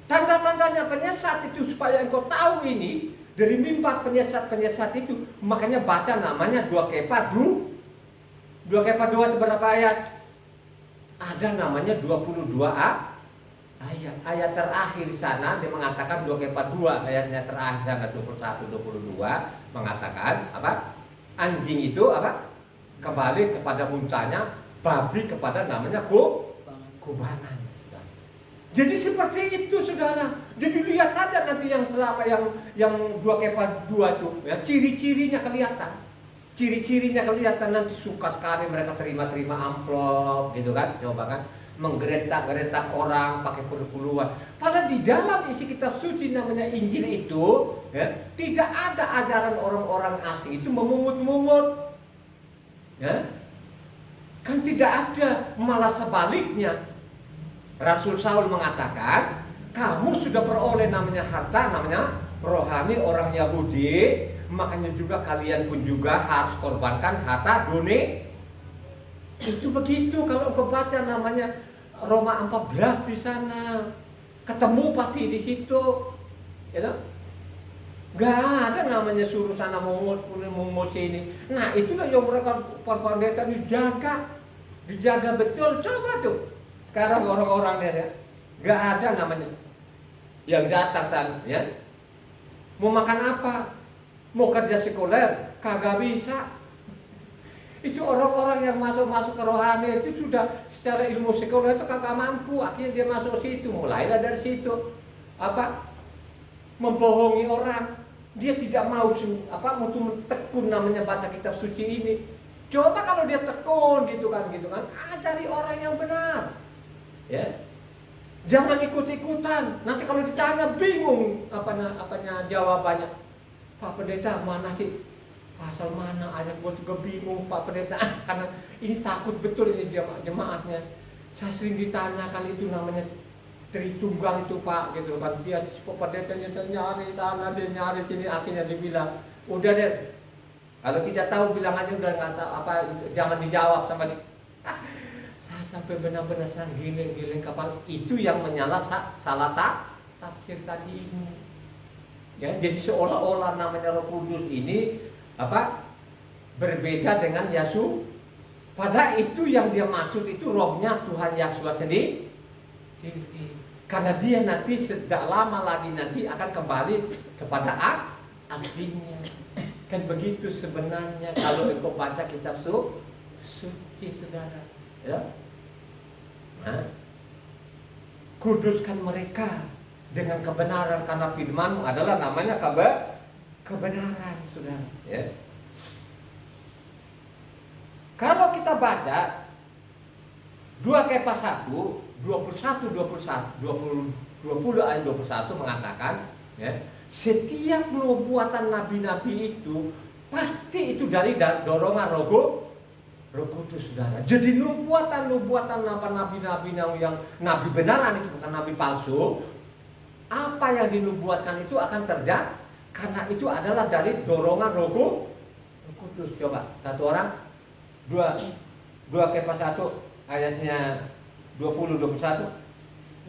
S1: Tanda-tandanya penyesat itu supaya engkau tahu ini dari mimbar penyesat-penyesat itu. Makanya baca namanya 2 Kepa 2 Kepa 2 itu berapa ayat? Ada namanya 22a ayat. Ayat terakhir sana dia mengatakan 2 Kepa 2, ayatnya terakhir sana 21 22 mengatakan apa? Anjing itu apa? Kembali kepada muntahnya, babi kepada namanya kubangan. Jadi seperti itu saudara. Jadi lihat aja nanti yang 2 Kepa 2 itu ya, ciri-cirinya kelihatan. Ciri-cirinya kelihatan nanti suka sekali mereka terima-terima amplop gitu kan. Coba kan menggeretak-geretak orang pakai perpuluhan. Padahal di dalam isi kitab suci namanya Injil itu ya, tidak ada ajaran orang-orang asing itu memungut-mungut. Ya. Kan tidak ada, malah sebaliknya. Rasul Saul mengatakan, kamu sudah beroleh namanya harta, namanya rohani orang Yahudi, makanya juga kalian pun juga harus korbankan harta dunia. Itu begitu kalau kau baca namanya Roma 14 di sana, ketemu pasti di situ, ya kan? Gak ada namanya suruh sana mungut sini. Nah itulah yang mereka pendeta dijaga betul. Coba tuh sekarang orang-orang ya, gak ada namanya yang datang sana ya. Mau makan apa? Mau kerja sekuler? Kagak bisa. Itu orang-orang yang masuk ke rohani itu sudah secara ilmu sekuler itu kagak mampu. Akhirnya dia masuk situ. Mulailah dari situ apa? Membohongi orang. Dia tidak mau untuk tekun namanya baca kitab suci ini. Coba kalau dia tekun gitu kan, cari orang yang benar. Ya. Jangan ikut-ikutan. Nanti kalau ditanya bingung apanya jawabannya. Pak Pendeta mana sih? Pasal mana ayat gue juga bingung Pak Pendeta. Karena ini takut betul ini jemaatnya. Saya sering ditanya kali itu namanya Tritunggal itu Pak gitu kan, dia pendetanya nyari sana, dia nyari sini, akhirnya dia bilang udah deh, kalau tidak tahu bilang aja udah nggak tahu apa, jangan dijawab sama dia. Saya sampai benar-benar giling kapal itu yang salah tafsir tadi ini. Ya, jadi seolah-olah namanya Roh Kudus ini berbeda dengan Yesus. Padahal itu yang dia maksud itu rohnya Tuhan Yesus sendiri. Karena dia nanti tidak lama lagi nanti akan kembali kepada aslinya. Kan begitu sebenarnya kalau engkau baca kitab suci saudara. Ya. Nah, kuduskan mereka dengan kebenaran karena firman adalah namanya kebenaran saudara. Ya. Kalau kita baca 2 Kepa 1 20 ayat 21 mengatakan ya, setiap nubuatan nabi-nabi itu pasti itu dari dorongan Roh Kudus saudara. Jadi nubuatan nabi-nabi yang nabi benaran itu bukan nabi palsu, apa yang dinubuatkan itu akan terjadi karena itu adalah dari dorongan Roh Kudus. Coba satu orang 2 Kepa 1 ayatnya 20-21.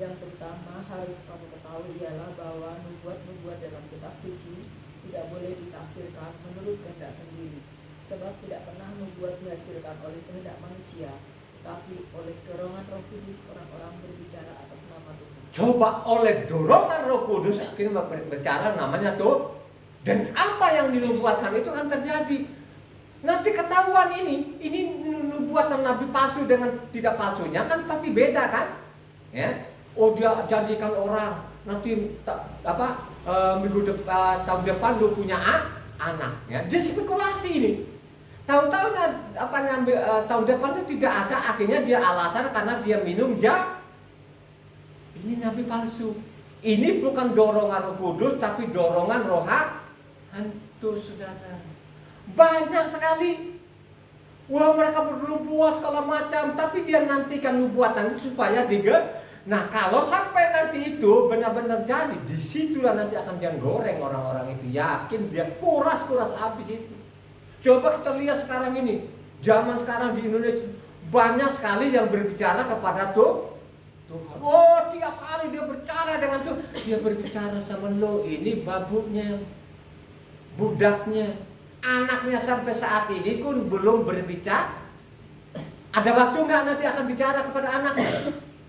S2: Yang pertama harus kamu ketahui ialah bahwa nubuat-nubuat dalam kitab suci tidak boleh ditafsirkan menurut kehendak sendiri, Sebab tidak pernah nubuat dihasilkan oleh kehendak manusia, tetapi oleh dorongan Roh Kudus orang-orang berbicara atas nama Tuhan.
S1: Coba oleh dorongan Roh Kudus akhirnya berbicara namanya tuh. Dan apa yang dinubuatkan itu akan terjadi. Nanti ketahuan ini nubuatan nabi palsu dengan tidak palsunya kan pasti beda kan? Ya. Oh dia janjikan orang nanti minggu depan tahun depan lu punya anak ya. Dia spekulasi ini. Tahun-tahunnya tahun depan itu tidak ada, akhirnya dia alasan karena dia minum ini nabi palsu. Ini bukan dorongan Roh Kudus tapi dorongan roh hantu, saudara. Banyak sekali. Wah, mereka bernubuat segala macam, tapi dia nantikan nubuatan itu supaya Nah, kalau sampai nanti itu benar-benar jadi, disitulah nanti akan dia goreng orang-orang itu. Yakin dia kuras habis itu. Coba kita lihat sekarang ini, zaman sekarang di Indonesia banyak sekali yang berbicara kepada Tuhan. Oh, tiap hari dia berbicara dengan Tuhan. Dia berbicara sama lo, ini babuknya, budaknya, anaknya sampai saat ini pun belum berbicara. Ada waktu nggak nanti akan bicara kepada anaknya?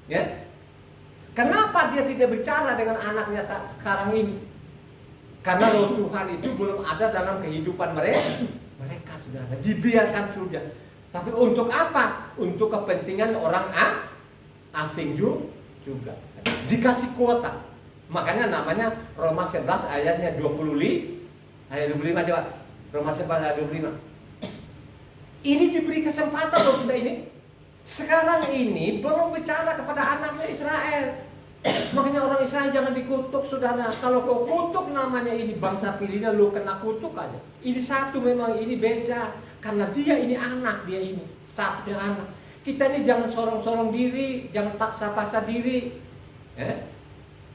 S1: Ya? Kenapa dia tidak bicara dengan anaknya sekarang ini? Karena roh Tuhan itu belum ada dalam kehidupan mereka sudah dibiarkan sudah. Tapi untuk apa? Untuk kepentingan orang asing juga. Dikasih kuota. Makanya namanya Roma 11 ayatnya 25. Ayat 25 coba. Roma 11 ayat 25. Ini diberi kesempatan loh kita ini. Sekarang ini belum bicara kepada anaknya Israel. Makanya orang Israel jangan dikutuk, saudara. Kalau kau kutuk namanya ini bangsa pilihnya, lu kena kutuk aja. Ini satu memang ini beda. Karena dia ini anak, dia ini statusnya anak. Kita ini jangan sorong-sorong diri, jangan paksa-paksa diri.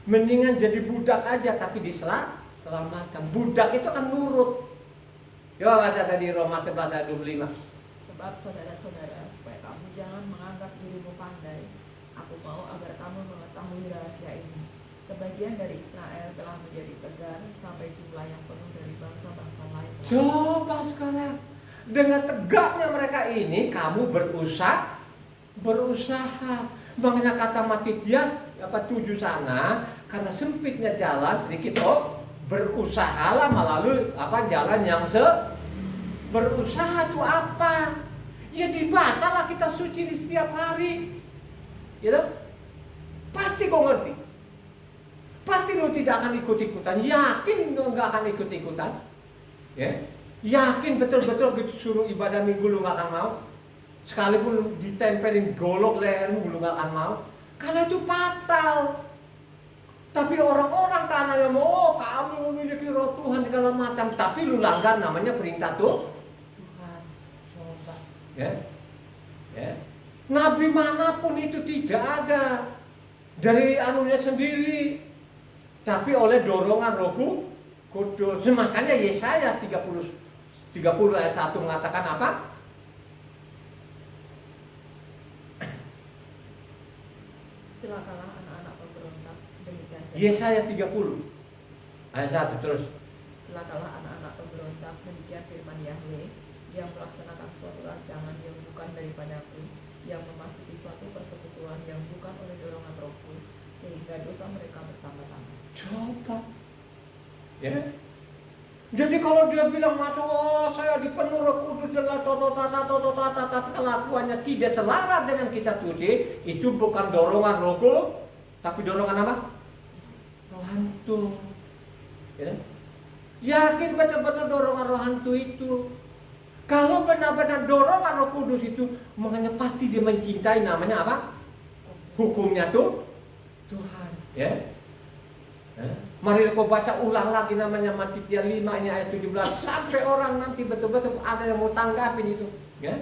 S1: Mendingan jadi budak aja, tapi diselamatkan. Budak itu kan nurut. Coba baca tadi Roma 11 ayat 25.
S2: Sebab saudara-saudara, supaya kamu jangan menganggap dirimu pandai, aku mau agar kamu mengetahui rahasia ini. Sebagian dari Israel telah menjadi tegar sampai jumlah yang penuh dari bangsa-bangsa lain.
S1: Coba sekarang, dengan tegaknya mereka ini, kamu berusaha. Makanya kata Matitia 7 sana, karena sempitnya jalan sedikit berusahalah melalui jalan yang berusaha itu apa? Ya dibacalah kitab suci di setiap hari. Ya, pasti kau ngerti. Pasti lo tidak akan ikut-ikutan. Yakin lo nggak akan ikut-ikutan. Ya, yakin betul-betul suruh ibadah minggu lo nggak akan mau. Sekalipun lo ditempelin golok lehermu lo nggak akan mau. Karena itu fatal. Tapi orang-orang tanahnya mau kamu memiliki roh Tuhan segala macam. Tapi lu langgar namanya perintah Tuhan. Coba. Ya. Nabi manapun itu tidak ada dari anunya sendiri, tapi oleh dorongan Roh Kudus. Makanya Yesaya 30 ayat 1 mengatakan apa?
S2: Celakalah anak-anak pemberontak, demikian.
S1: Yesaya 30 ayat 1 terus.
S2: Celakalah anak-anak pemberontak, demikian firman Yahweh, yang melaksanakan suatu rancangan yang bukan daripadaku, yang memasuki suatu persekutuan yang bukan oleh dorongan Rohku, sehingga dosa mereka bertambah-tambah.
S1: Coba. Ya. Jadi kalau dia bilang masuk, saya dipenuhi Roh Kudus dengan tata, tapi kelakuannya tidak selaras dengan kitab suci, itu bukan dorongan Rohku, tapi dorongan apa? Roh hantu. Ya. Yakin betul-betul dorongan roh hantu itu. Kalau benar-benar dorongan Roh Kudus itu, makanya pasti dia mencintai namanya apa? Hukumnya tuh Tuhan. Ya. Mari kau baca ulang lagi namanya Matitia 5 ini ayat 17 sampai orang nanti betul-betul ada yang mau tanggapin itu. Ya.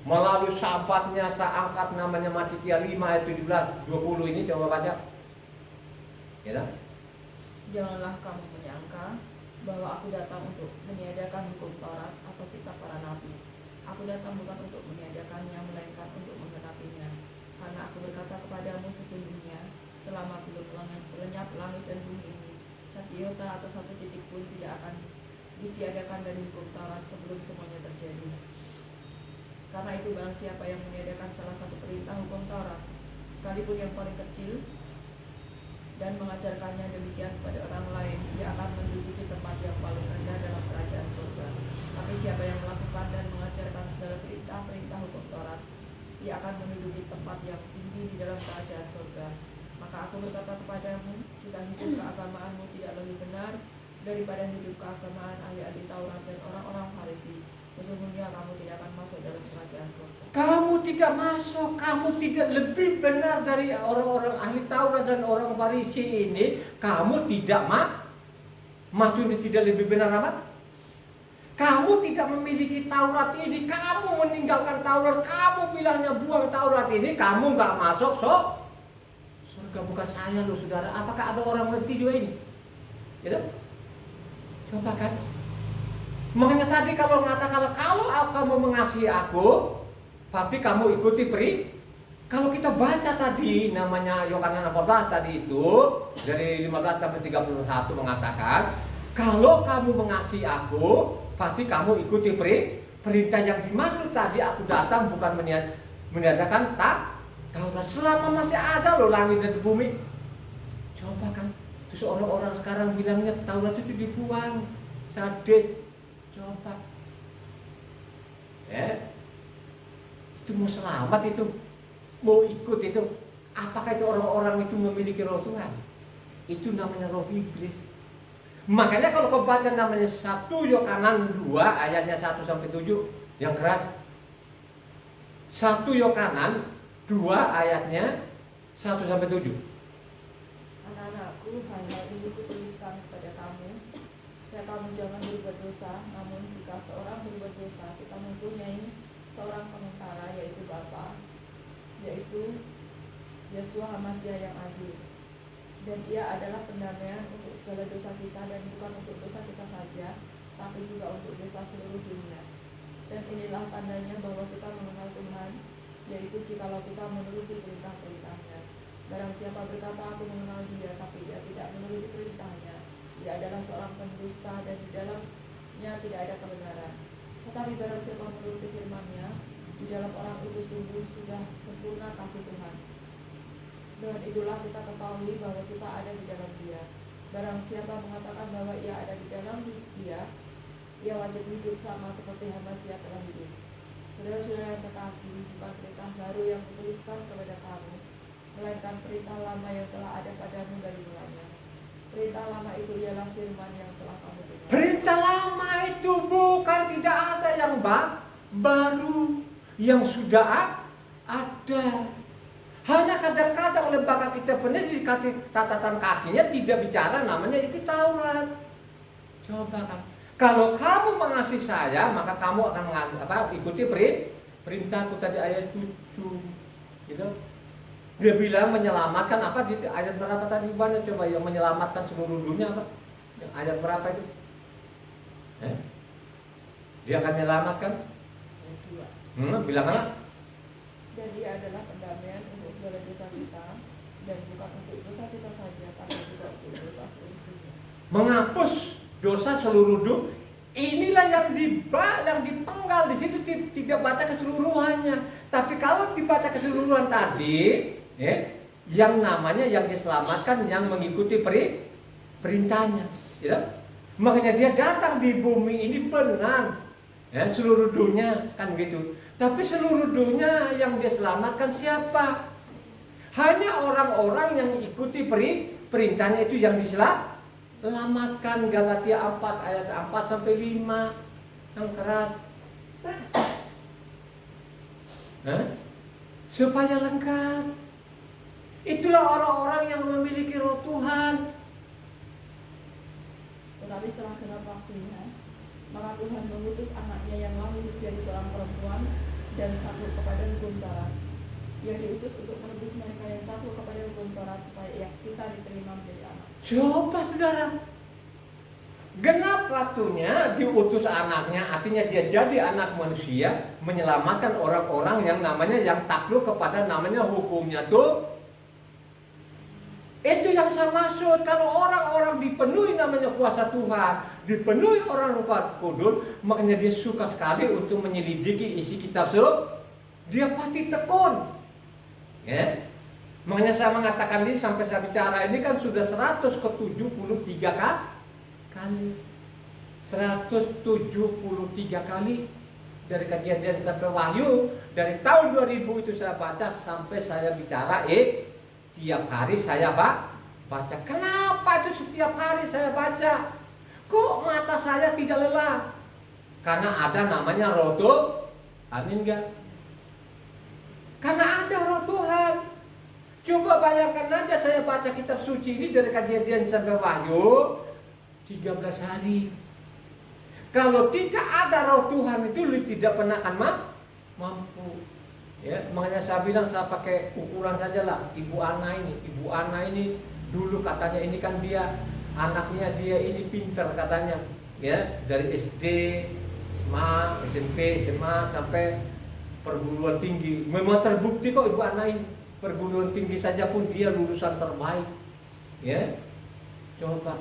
S1: Melalui sahabatnya saya angkat namanya Matitia 5 ayat 17 20 ini coba baca. Ya.
S2: Janganlah kamu menyangka bahwa aku datang untuk meniadakan hukum Taurat atau kitab para nabi. Aku datang bukan untuk meniadakannya, melainkan untuk menggenapinya. Karena aku berkata kepadamu sesungguhnya, selama belum lenyap langit dan bumi ini, satu iota atau satu titik pun tidak akan ditiadakan dari hukum Taurat sebelum semuanya terjadi. Karena itu barang siapa yang meniadakan salah satu perintah hukum Taurat, sekalipun yang paling kecil, dan mengajarkannya demikian kepada orang lain, ia akan menduduki tempat yang paling rendah dalam kerajaan surga. Tapi siapa yang melakukan dan mengajarkan segala perintah-perintah hukum Taurat, ia akan menduduki tempat yang tinggi di dalam kerajaan surga. Maka aku berkata kepadamu, jika hidup keagamaanmu tidak lebih benar daripada hidup keagamaan ahli-ahli Taurat dan orang-orang Farisi, sesungguhnya kamu tidak akan masuk dalam kerajaan surga.
S1: Kamu tidak masuk, kamu tidak lebih benar dari orang-orang ahli Taurat dan orang Farisi ini. Kamu tidak maksudnya tidak lebih benar apa? Kamu tidak memiliki Taurat ini, kamu meninggalkan Taurat, kamu bilangnya buang Taurat ini, kamu nggak masuk surga. Bukan saya loh saudara. Apakah ada orang ngerti juga ini? Gitu? Coba kan. Makanya tadi kalau mengatakan kalau kamu mengasihi aku, pasti kamu ikuti Kalau kita baca tadi namanya Yohanes 14 tadi itu dari 15 sampai 31 mengatakan, kalau kamu mengasihi aku, pasti kamu ikuti perintah yang dimaksud tadi. Aku datang bukan meniadakan Taurat. Selama masih ada loh langit dan bumi. Coba kan. Terus orang-orang sekarang bilangnya Taurat itu dibuang, sadis. Coba. Itu mau selamat itu, mau ikut itu. Apakah itu orang-orang itu memiliki roh Tuhan? Itu namanya roh iblis. Makanya kalau kau baca namanya 1 Yohanes 2 ayatnya 1 sampai 7 yang keras. 1 Yohanes 2 ayatnya 1 sampai 7.
S2: Anak-anakku, hal-hal ini kutuliskan kepada kamu supaya kamu jangan berbuat dosa. Namun jika seorang berbuat dosa, kita mempunyai seorang penentara, yaitu Bapa, yaitu Yesua Hamasyah yang adil. Dan ia adalah pendamaian untuk segala dosa kita, dan bukan untuk dosa kita saja, tapi juga untuk dosa seluruh dunia. Dan inilah tandanya bahwa kita mengenal Tuhan, yaitu jikalau kita menuruti perintah-perintahnya. Barang siapa berkata aku mengenal Dia, tapi dia tidak menuruti perintahnya, dia adalah seorang pendusta, dan di dalamnya tidak ada kebenaran. Tetapi barang siapa menuruti firman-Nya, di dalam orang itu sungguh sudah sempurna kasih Tuhan. Dengan itulah kita ketahui bahwa kita ada di dalam Dia. Barang siapa mengatakan bahwa ia ada di dalam Dia, ia wajib hidup sama seperti Hamasyah telah hidup. Saudara-saudara yang terkasih, bukan perintah baru yang kutuliskan kepada kamu, melainkan perintah lama yang telah ada padamu dari mulanya. Perintah lama itu ialah firman yang telah kamu dengar.
S1: Perintah lama itu bukan tidak ada yang baru, yang sudah ada. Hanya kadang-kadang lembaga kita benar di catatan kakinya tidak bicara namanya itu Taurat. Coba kan. Kalau kamu mengasihi saya, maka kamu akan ikuti perintahku tadi ayat 7. Gitu. Dia bilang menyelamatkan apa di ayat berapa tadi banyak coba yang menyelamatkan seluruh dunia apa? Yang ayat berapa itu? Dia akan menyelamatkan? Bilang apa?
S2: Dan Dia adalah pendamaian untuk segala dosa kita, dan bukan untuk dosa kita saja, tapi juga untuk dosa seluruh dunia.
S1: Menghapus dosa seluruh dunia. Inilah yang dipenggal di situ tidak baca keseluruhannya. Tapi kalau dibaca keseluruhan tadi, yang namanya yang diselamatkan yang mengikuti perintahnya. Ya? Makanya dia datang di bumi ini benar, seluruh dunia kan gitu. Tapi seluruh dunia yang diselamatkan siapa? Hanya orang-orang yang ikuti perintahnya itu yang diselamatkan. Galatia 4 ayat 4 sampai 5 yang keras. Supaya lengkap. Itulah orang-orang yang memiliki roh Tuhan.
S2: Tetapi setelah genap waktunya, maka Tuhan mengutus anaknya yang lahir dari seorang perempuan dan takut kepada hukum Taurat. Ia diutus untuk menebus mereka yang takut kepada hukum Taurat, supaya kita diterima menjadi anak.
S1: Coba saudara, genap waktunya diutus anaknya, artinya dia jadi anak manusia, menyelamatkan orang-orang yang namanya yang takluk kepada namanya hukumnya tuh. Itu yang saya maksud. Kalau orang-orang dipenuhi namanya kuasa Tuhan, dipenuhi orang Roh Kudus, makanya dia suka sekali untuk menyelidiki isi kitab suci. Dia pasti tekun. Ya. Makanya saya mengatakan ini sampai saya bicara ini kan sudah 173 kali. 173 kali dari Kejadian sampai Wahyu, dari tahun 2000 itu saya baca sampai saya bicara tiap hari saya baca. Kenapa itu setiap hari saya baca? Kok mata saya tidak lelah? Karena ada namanya Roh Tuhan. Amin gak? Karena ada Roh Tuhan. Coba bayangkan aja saya baca kitab suci ini dari Kejadian sampai Wahyu 13 hari. Kalau tidak ada Roh Tuhan itu tidak pernah akan mampu. Ya, makanya saya bilang saya pakai ukuran saja lah. Ibu Ana ini dulu katanya ini kan dia anaknya dia ini pinter katanya, ya dari SD, SMA, SMP, SMA sampai perguruan tinggi. Memang terbukti kok Ibu Ana ini perguruan tinggi saja pun dia lulusan terbaik, ya coba.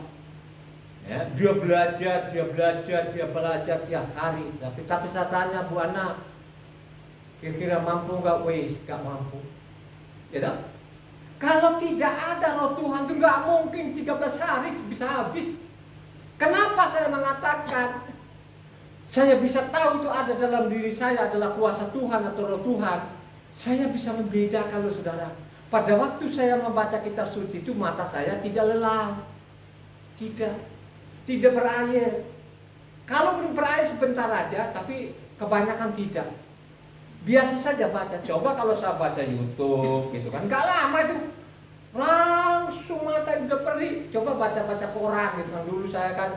S1: Ya, dia belajar tiap hari. Tapi saya tanya Bu Ana, kira-kira mampu nggak? Wes, nggak mampu. Ya tak? Kalau tidak ada Roh Tuhan itu nggak mungkin 13 hari bisa habis. Kenapa saya mengatakan saya bisa tahu itu ada dalam diri saya adalah kuasa Tuhan atau Roh Tuhan? Saya bisa membedakan loh saudara. Pada waktu saya membaca kitab suci itu mata saya tidak lelah, tidak berair. Kalaupun berair sebentar aja, tapi kebanyakan tidak. Biasa saja baca. Coba kalau saya baca YouTube gitu kan, nggak lama itu langsung mata udah perih. Coba baca koran gitu kan. Dulu saya kan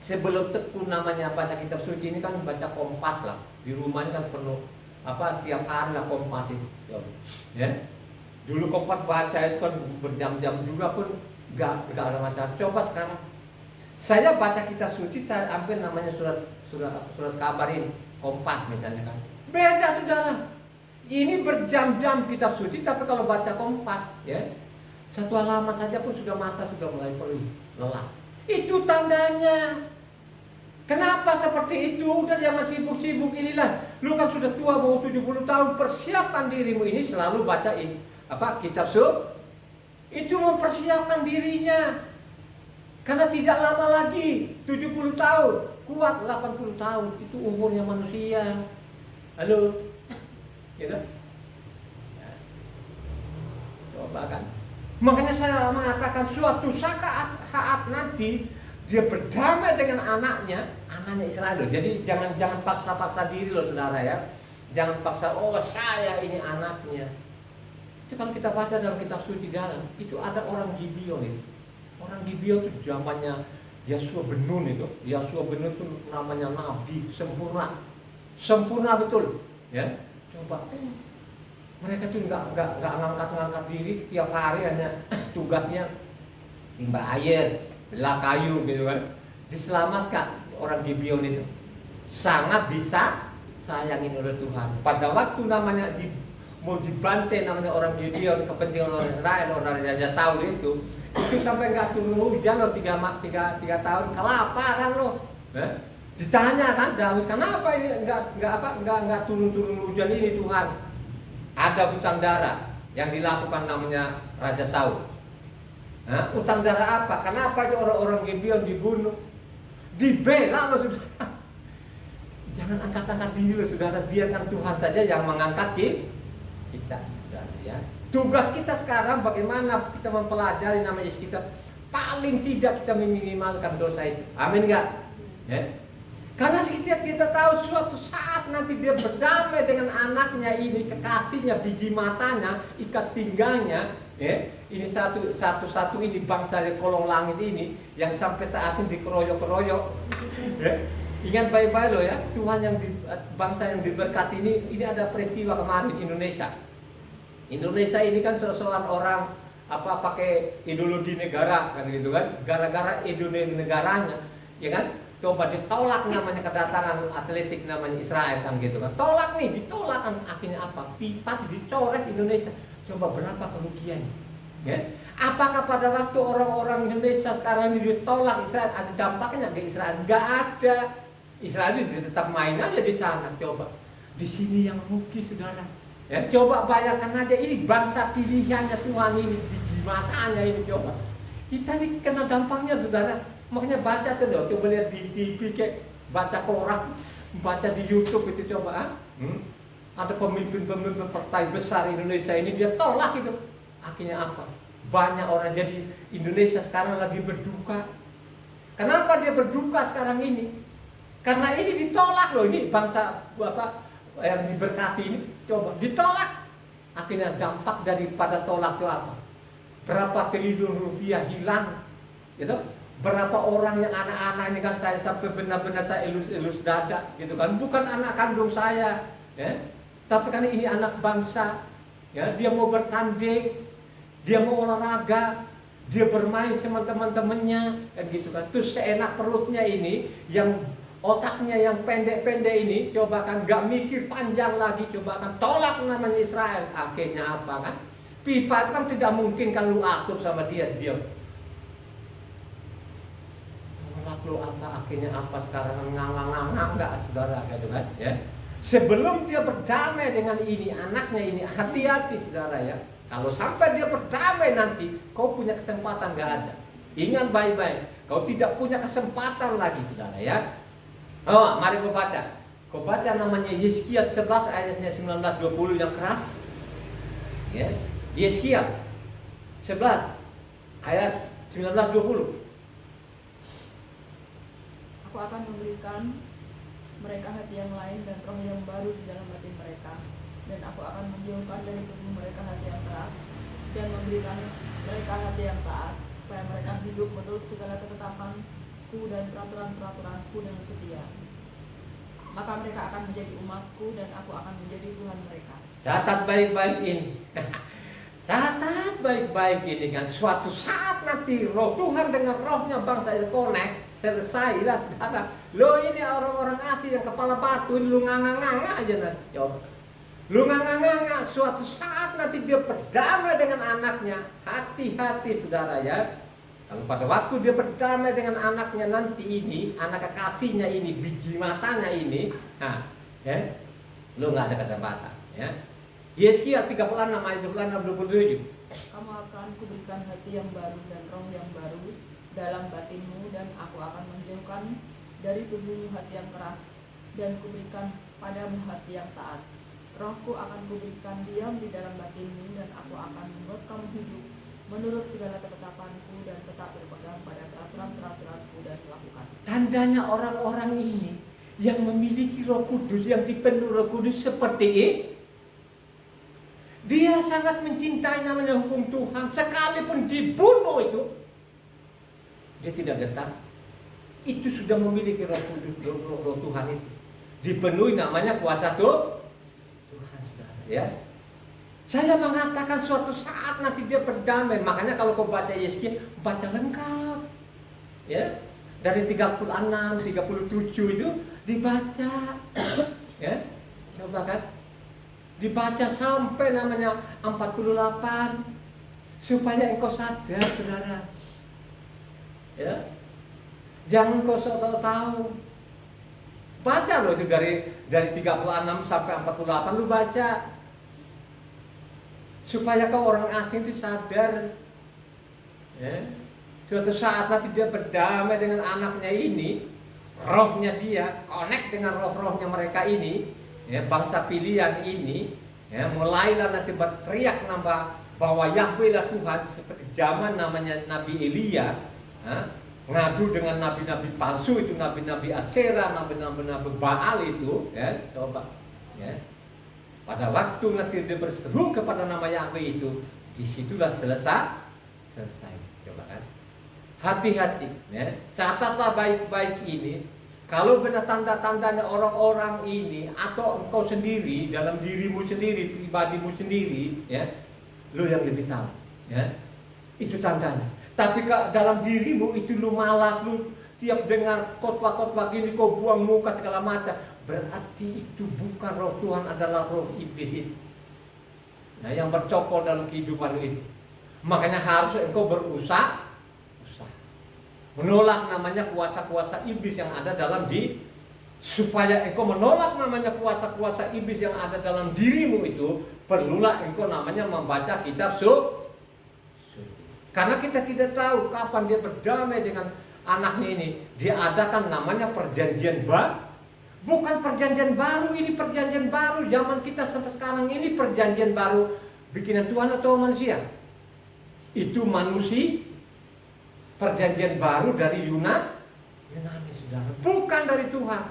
S1: sebelum tekun namanya baca kitab suci ini kan baca Kompas lah. Di rumah ini kan penuh setiap hari lah Kompas itu. Ya. Dulu Kompas baca itu kan berjam-jam juga pun nggak ada masalah. Coba sekarang saya baca kitab suci, saya ambil namanya surat kabar ini Kompas misalnya kan. Beda saudara. Ini berjam-jam kitab suci, tapi kalau baca Kompas, ya satu halaman saja pun sudah mata sudah mulai perih, lelah. Itu tandanya. Kenapa seperti itu? Udah jangan sibuk-sibuk inilah. Lu kan sudah tua mau 70 tahun, persiapkan dirimu ini selalu baca kitab suci. Itu mempersiapkan dirinya. Karena tidak lama lagi 70 tahun, kuat 80 tahun, itu umurnya manusia. Halo, gitu. Ya. Coba kan. Makanya saya mengatakan suatu saat nanti dia berdamai dengan anaknya Israel. Jadi jangan paksa-paksa diri loh saudara ya. Jangan paksa saya ini anaknya. Itu kalau kita baca dalam kitab suci dalam itu ada orang Gibeon itu. Orang Gibeon itu zamannya Yosua bin Nun itu. Yosua bin Nun itu namanya nabi sempurna betul, ya. Coba mereka tuh nggak ngangkat diri tiap hari, hanya tugasnya timba air, belah kayu gitu kan. Diselamatkan orang Gibeon itu sangat bisa sayangin oleh Tuhan. Pada waktu namanya mau dibantai namanya orang Gibeon, kepentingan orang Israel, orang Raja Saul itu sampai nggak turun hujan loh 3 tahun, kelaparan loh. Ditanya kan Daud, kenapa ini enggak turun hujan ini Tuhan? Ada utang darah yang dilakukan namanya Raja Saul. Utang darah apa? Kenapa orang-orang Gibeon dibunuh? Dibela loh saudara. Jangan angkat-angkat diri loh saudara, biarkan Tuhan saja yang mengangkat kita. Ya. Tugas kita sekarang bagaimana kita mempelajari namanya kitab. Paling tidak kita meminimalkan dosa itu. Amin enggak? Ya. Karena setiap kita tahu suatu saat nanti dia berdamai dengan anaknya ini, kekasihnya, biji matanya, ikat pinggangnya, ya. Ini satu ini bangsa dari kolong langit ini yang sampai saat ini dikeroyok-keroyok. Ya. Ingat baik-baik loh ya, Tuhan bangsa yang diberkati ini ada peristiwa kemarin Indonesia. Indonesia ini kan seorang orang pakai ideologi negara kan gitu kan, gara-gara ideologi negaranya, ya kan? Coba ditolak namanya kedatangan atletik namanya Israel kan gitu kan. Ditolak kan akhirnya apa? Pipa dicoret Indonesia. Coba berapa kerugiannya? Ya. Apakah pada waktu orang-orang Indonesia sekarang ini ditolak Israel, ada dampaknya ke Israel? Nggak ada. Israel itu tetap main aja di sana. Coba di sini yang rugi, saudara. Ya, coba bayangkan aja, ini bangsa pilihannya Tuhan ini, di matanya ini, coba. Kita ini kena dampaknya, saudara. Makanya baca tuh, coba lihat di TV, kayak baca koran, baca di YouTube itu, coba. Ada pemimpin-pemimpin partai besar Indonesia ini, dia tolak itu. Akhirnya apa? Banyak orang, jadi Indonesia sekarang lagi berduka. Kenapa dia berduka sekarang ini? Karena ini ditolak loh, ini bangsa apa yang diberkati ini, coba ditolak. Akhirnya dampak daripada tolak itu apa? Berapa triliun rupiah hilang, gitu? Berapa orang yang anak-anak ini kan saya sampai benar-benar saya elus-elus dada, gitu kan? Bukan anak kandung saya, ya? Tapi kan ini anak bangsa, ya? Dia mau bertanding, dia mau olahraga, dia bermain sama teman-temannya, kan gitu kan? Terus seenak perutnya ini, yang otaknya yang pendek-pendek ini, coba kan gak mikir panjang lagi, coba kan tolak namanya Israel. Akhirnya apa kan? FIFA itu kan tidak mungkin kan lu atur sama dia, tolak lu apa, akhirnya apa sekarang ngang-ngang enggak, saudara, gitu kan ya. Sebelum dia berdamai dengan ini, anaknya ini, hati-hati saudara ya. Kalau sampai dia berdamai nanti, kau punya kesempatan gak ada. Ingat baik-baik, kau tidak punya kesempatan lagi, saudara ya. Oh, mari kau baca. Kau baca namanya Yeskiel 11 ayatnya 19-20 yang keras. Ya. Yeskiel 11 ayat 19-20.
S2: Aku akan memberikan mereka hati yang lain dan roh yang baru di dalam hati mereka, dan aku akan menjauhkan dari tubuh mereka hati yang keras dan memberikan mereka hati yang taat, supaya mereka hidup menurut segala ketetapanku dan peraturan-peraturanku dengan setia. Maka mereka akan menjadi umatku dan aku akan menjadi Tuhan mereka. Catat baik-baik ini.
S1: Catat baik-baik ini kan. Suatu saat nanti roh Tuhan dengan rohnya bangsa itu connect, selesai lah saudara. Lo ini orang-orang asli yang kepala batu, lu nganga-nganga aja nanti. Coba. Lu nganga-nganga, suatu saat nanti dia berdamai dengan anaknya. Hati-hati saudara ya. Kalau pada waktu dia berdamai dengan anaknya nanti ini, anak kekasihnya ini, biji matanya ini, nah, ya, lo nggak ada kesempatan, ya. Yeskiel 36 ayat 26-27.
S2: Kamu akan kuberikan hati yang baru dan roh yang baru dalam batinmu, dan aku akan menjauhkan dari tubuhmu hati yang keras, dan kuberikan padamu hati yang taat. Rohku akan kuberikan diam di dalam batinmu, dan aku akan membuat kamu hidup menurut segala ketetapanku dan tetap berpegang pada peraturan-peraturanku dan melakukan.
S1: Tandanya orang-orang ini yang memiliki Roh Kudus, yang dipenuhi Roh Kudus seperti ini, dia sangat mencintai namanya hukum Tuhan. Sekalipun dibunuh itu, dia tidak getar. Itu sudah memiliki Roh Kudus, roh Tuhan itu. Dipenuhi namanya kuasa Tuhan, saudara, ya. Saya mengatakan suatu saat nanti dia berdamai. Makanya kalau kau baca Yeskiel, baca lengkap, ya. Dari 36, 37 itu dibaca, ya. Coba kan, dibaca sampai namanya 48, supaya engkau sadar, saudara, ya. Jangan kau tahu. Baca loh itu dari 36 sampai 48 lu baca. Supaya kau orang asing itu sadar, ya. Suatu saat nanti dia berdamai dengan anaknya ini, rohnya dia connect dengan roh-rohnya mereka ini, ya, bangsa pilihan ini, ya, mulailah nanti berteriak nama bahwa Yahweh lah Tuhan, seperti zaman namanya Nabi Elia, ya, ngadu dengan nabi-nabi palsu itu, nabi-nabi Asyera, nabi-nabi Baal itu, ya, coba, ya. Pada waktu nanti dia berseru kepada nama Yahweh itu, disitulah selesai. Coba kan. Hati-hati, ya. Catatlah baik-baik ini. Kalau benar tanda-tandanya orang-orang ini atau engkau sendiri dalam dirimu sendiri, pribadimu sendiri, ya, lu yang lebih tahu, ya. Itu tandanya. Tapi dalam dirimu itu lu malas, lu tiap dengar khotbah-khotbah gini kau buang muka segala macam. Berarti itu bukan roh Tuhan, adalah roh iblis itu. Nah, yang bercokol dalam kehidupan itu. Makanya harus engkau berusaha menolak namanya kuasa-kuasa iblis yang ada dalam supaya engkau menolak namanya kuasa-kuasa iblis yang ada dalam dirimu itu, perlulah engkau namanya membaca kitab suci. Karena kita tidak tahu kapan dia berdamai dengan anaknya ini. Dia adakan namanya perjanjian baru. Bukan perjanjian baru, ini perjanjian baru zaman kita sampai sekarang ini perjanjian baru bikinan Tuhan atau manusia? Itu manusia. Perjanjian baru dari Yunani, saudara, bukan dari Tuhan.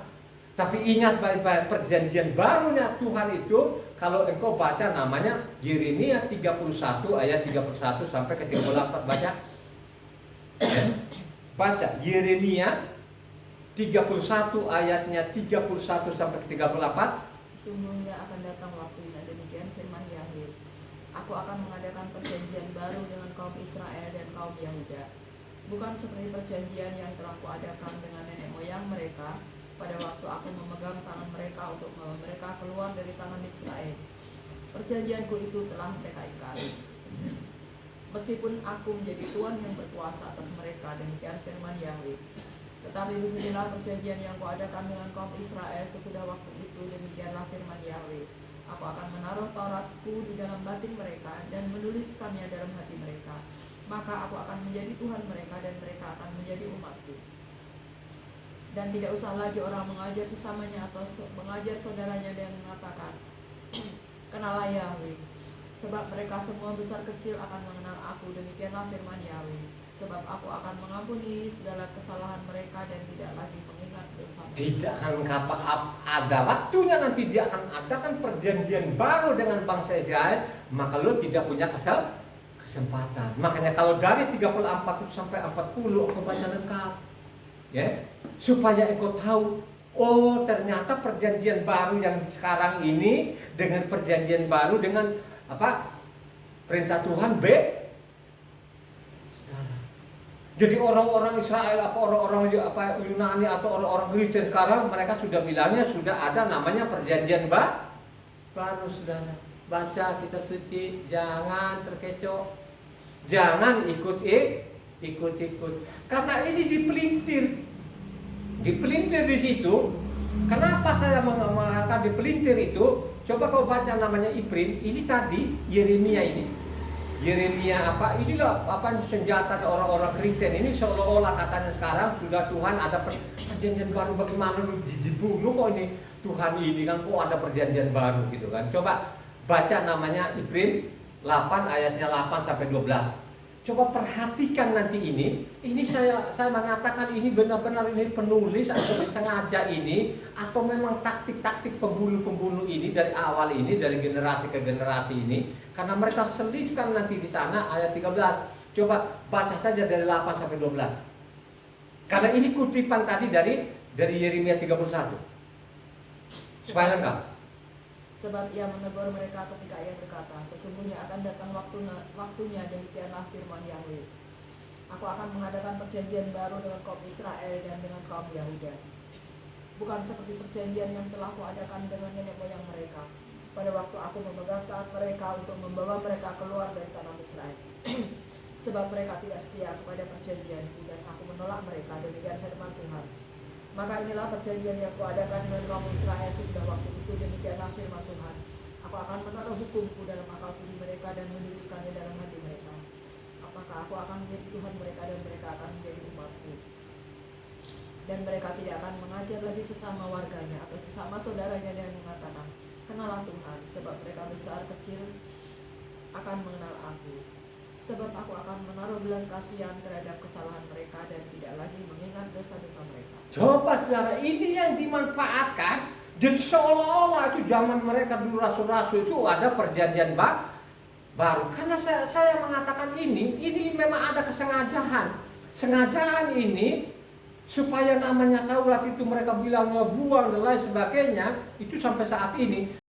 S1: Tapi ingat baik-baik, perjanjian barunya Tuhan itu kalau engkau baca namanya Yeremia 31 ayat 31 sampai ke 38, baca. Ya. Baca Yeremia 31 ayatnya 31 sampai ke 38.
S2: Sesungguhnya akan datang waktunya, demikian firman Yahweh. Aku akan mengadakan perjanjian baru dengan kaum Israel dan kaum Yahuda. Bukan seperti perjanjian yang telah kuadakan dengan nenek moyang mereka pada waktu aku memegang tangan mereka untuk membawa mereka keluar dari tangan Israel. Perjanjianku itu telah mereka ingkari. Meskipun aku menjadi Tuhan yang berkuasa atas mereka, demikian firman Yahweh. Tetapi beginilah perjanjian yang kuadakan dengan kaum Israel sesudah waktu itu, demikianlah firman Yahweh. Aku akan menaruh Tauratku di dalam batin mereka dan menuliskannya dalam hati mereka. Maka aku akan menjadi Tuhan mereka dan mereka akan menjadi umatku. Dan tidak usah lagi orang mengajar sesamanya atau mengajar saudaranya dan mengatakan, kenalah Yahweh. Sebab mereka semua besar kecil akan mengenal aku, demikianlah firman Yahweh. Sebab aku akan mengampuni segala kesalahan mereka dan tidak lagi mengingat dosa.
S1: Tidak akan kapan ada waktunya nanti dia akan adakan perjanjian baru dengan bangsa Israel, maka lo tidak punya kesempatan. Makanya kalau dari 34 sampai 40 aku baca lengkap, ya, supaya engkau tahu, oh ternyata perjanjian baru yang sekarang ini dengan perjanjian baru dengan perintah Tuhan Jadi orang-orang Israel orang-orang Yunani atau orang-orang Kristen sekarang mereka sudah bilangnya sudah ada namanya perjanjian baru, saudara. Baca kitab suci, jangan terkecoh. Jangan ikut. Karena ini dipelintir di situ. Kenapa saya mengatakan dipelintir itu? Coba kau baca namanya Iprim. Ini tadi Yeremia ini. Yeremia inilah senjata orang-orang Kristen ini seolah-olah katanya sekarang sudah Tuhan ada perjanjian baru, bagaimana lu dibunuh kok ini Tuhan ini kan kok ada perjanjian baru gitu kan. Coba baca namanya Iprim 8 ayatnya 8 sampai 12. Coba perhatikan nanti ini saya mengatakan ini benar-benar ini penulis atau disengaja ini atau memang taktik-taktik pembunuh-pembunuh ini dari awal ini dari generasi ke generasi ini karena mereka selipkan nanti di sana ayat 13. Coba baca saja dari 8 sampai 12. Karena ini kutipan tadi dari Yeremia 31. Supaya lengkap.
S2: Sebab ia menegur mereka ketika ia berkata, sesungguhnya akan datang waktunya, demikianlah firman Yahweh. Aku akan mengadakan perjanjian baru dengan kaum Israel dan dengan kaum Yahuda. Bukan seperti perjanjian yang telah kuadakan dengan nenek moyang mereka pada waktu aku memegang tangan mereka untuk membawa mereka keluar dari tanah Israel. Sebab mereka tidak setia kepada perjanjianku dan aku menolak mereka, demikian firman Tuhan. Maka inilah perjanjian yang kuadakan dengan kaum Israel sesudah waktu itu, demikianlah firman Tuhan. Aku akan menaruh hukumku dalam akal budi mereka dan menuliskannya dalam hati mereka. Apakah aku akan menjadi Tuhan mereka dan mereka akan menjadi umatku. Dan mereka tidak akan mengajar lagi sesama warganya atau sesama saudaranya dan mengatakan, kenalah Tuhan, sebab mereka besar kecil akan mengenal aku. Sebab aku akan menaruh belas kasihan terhadap kesalahan mereka dan tidak lagi mengingat dosa-dosa mereka.
S1: Coba saudara, ini yang dimanfaatkan. Jadi seolah-olah itu zaman mereka dulu rasul-rasul itu ada perjanjian baru. Karena saya mengatakan ini memang ada kesengajaan. Sengajaan ini supaya namanya Taurat itu mereka bilangnya buang dan lain sebagainya, itu sampai saat ini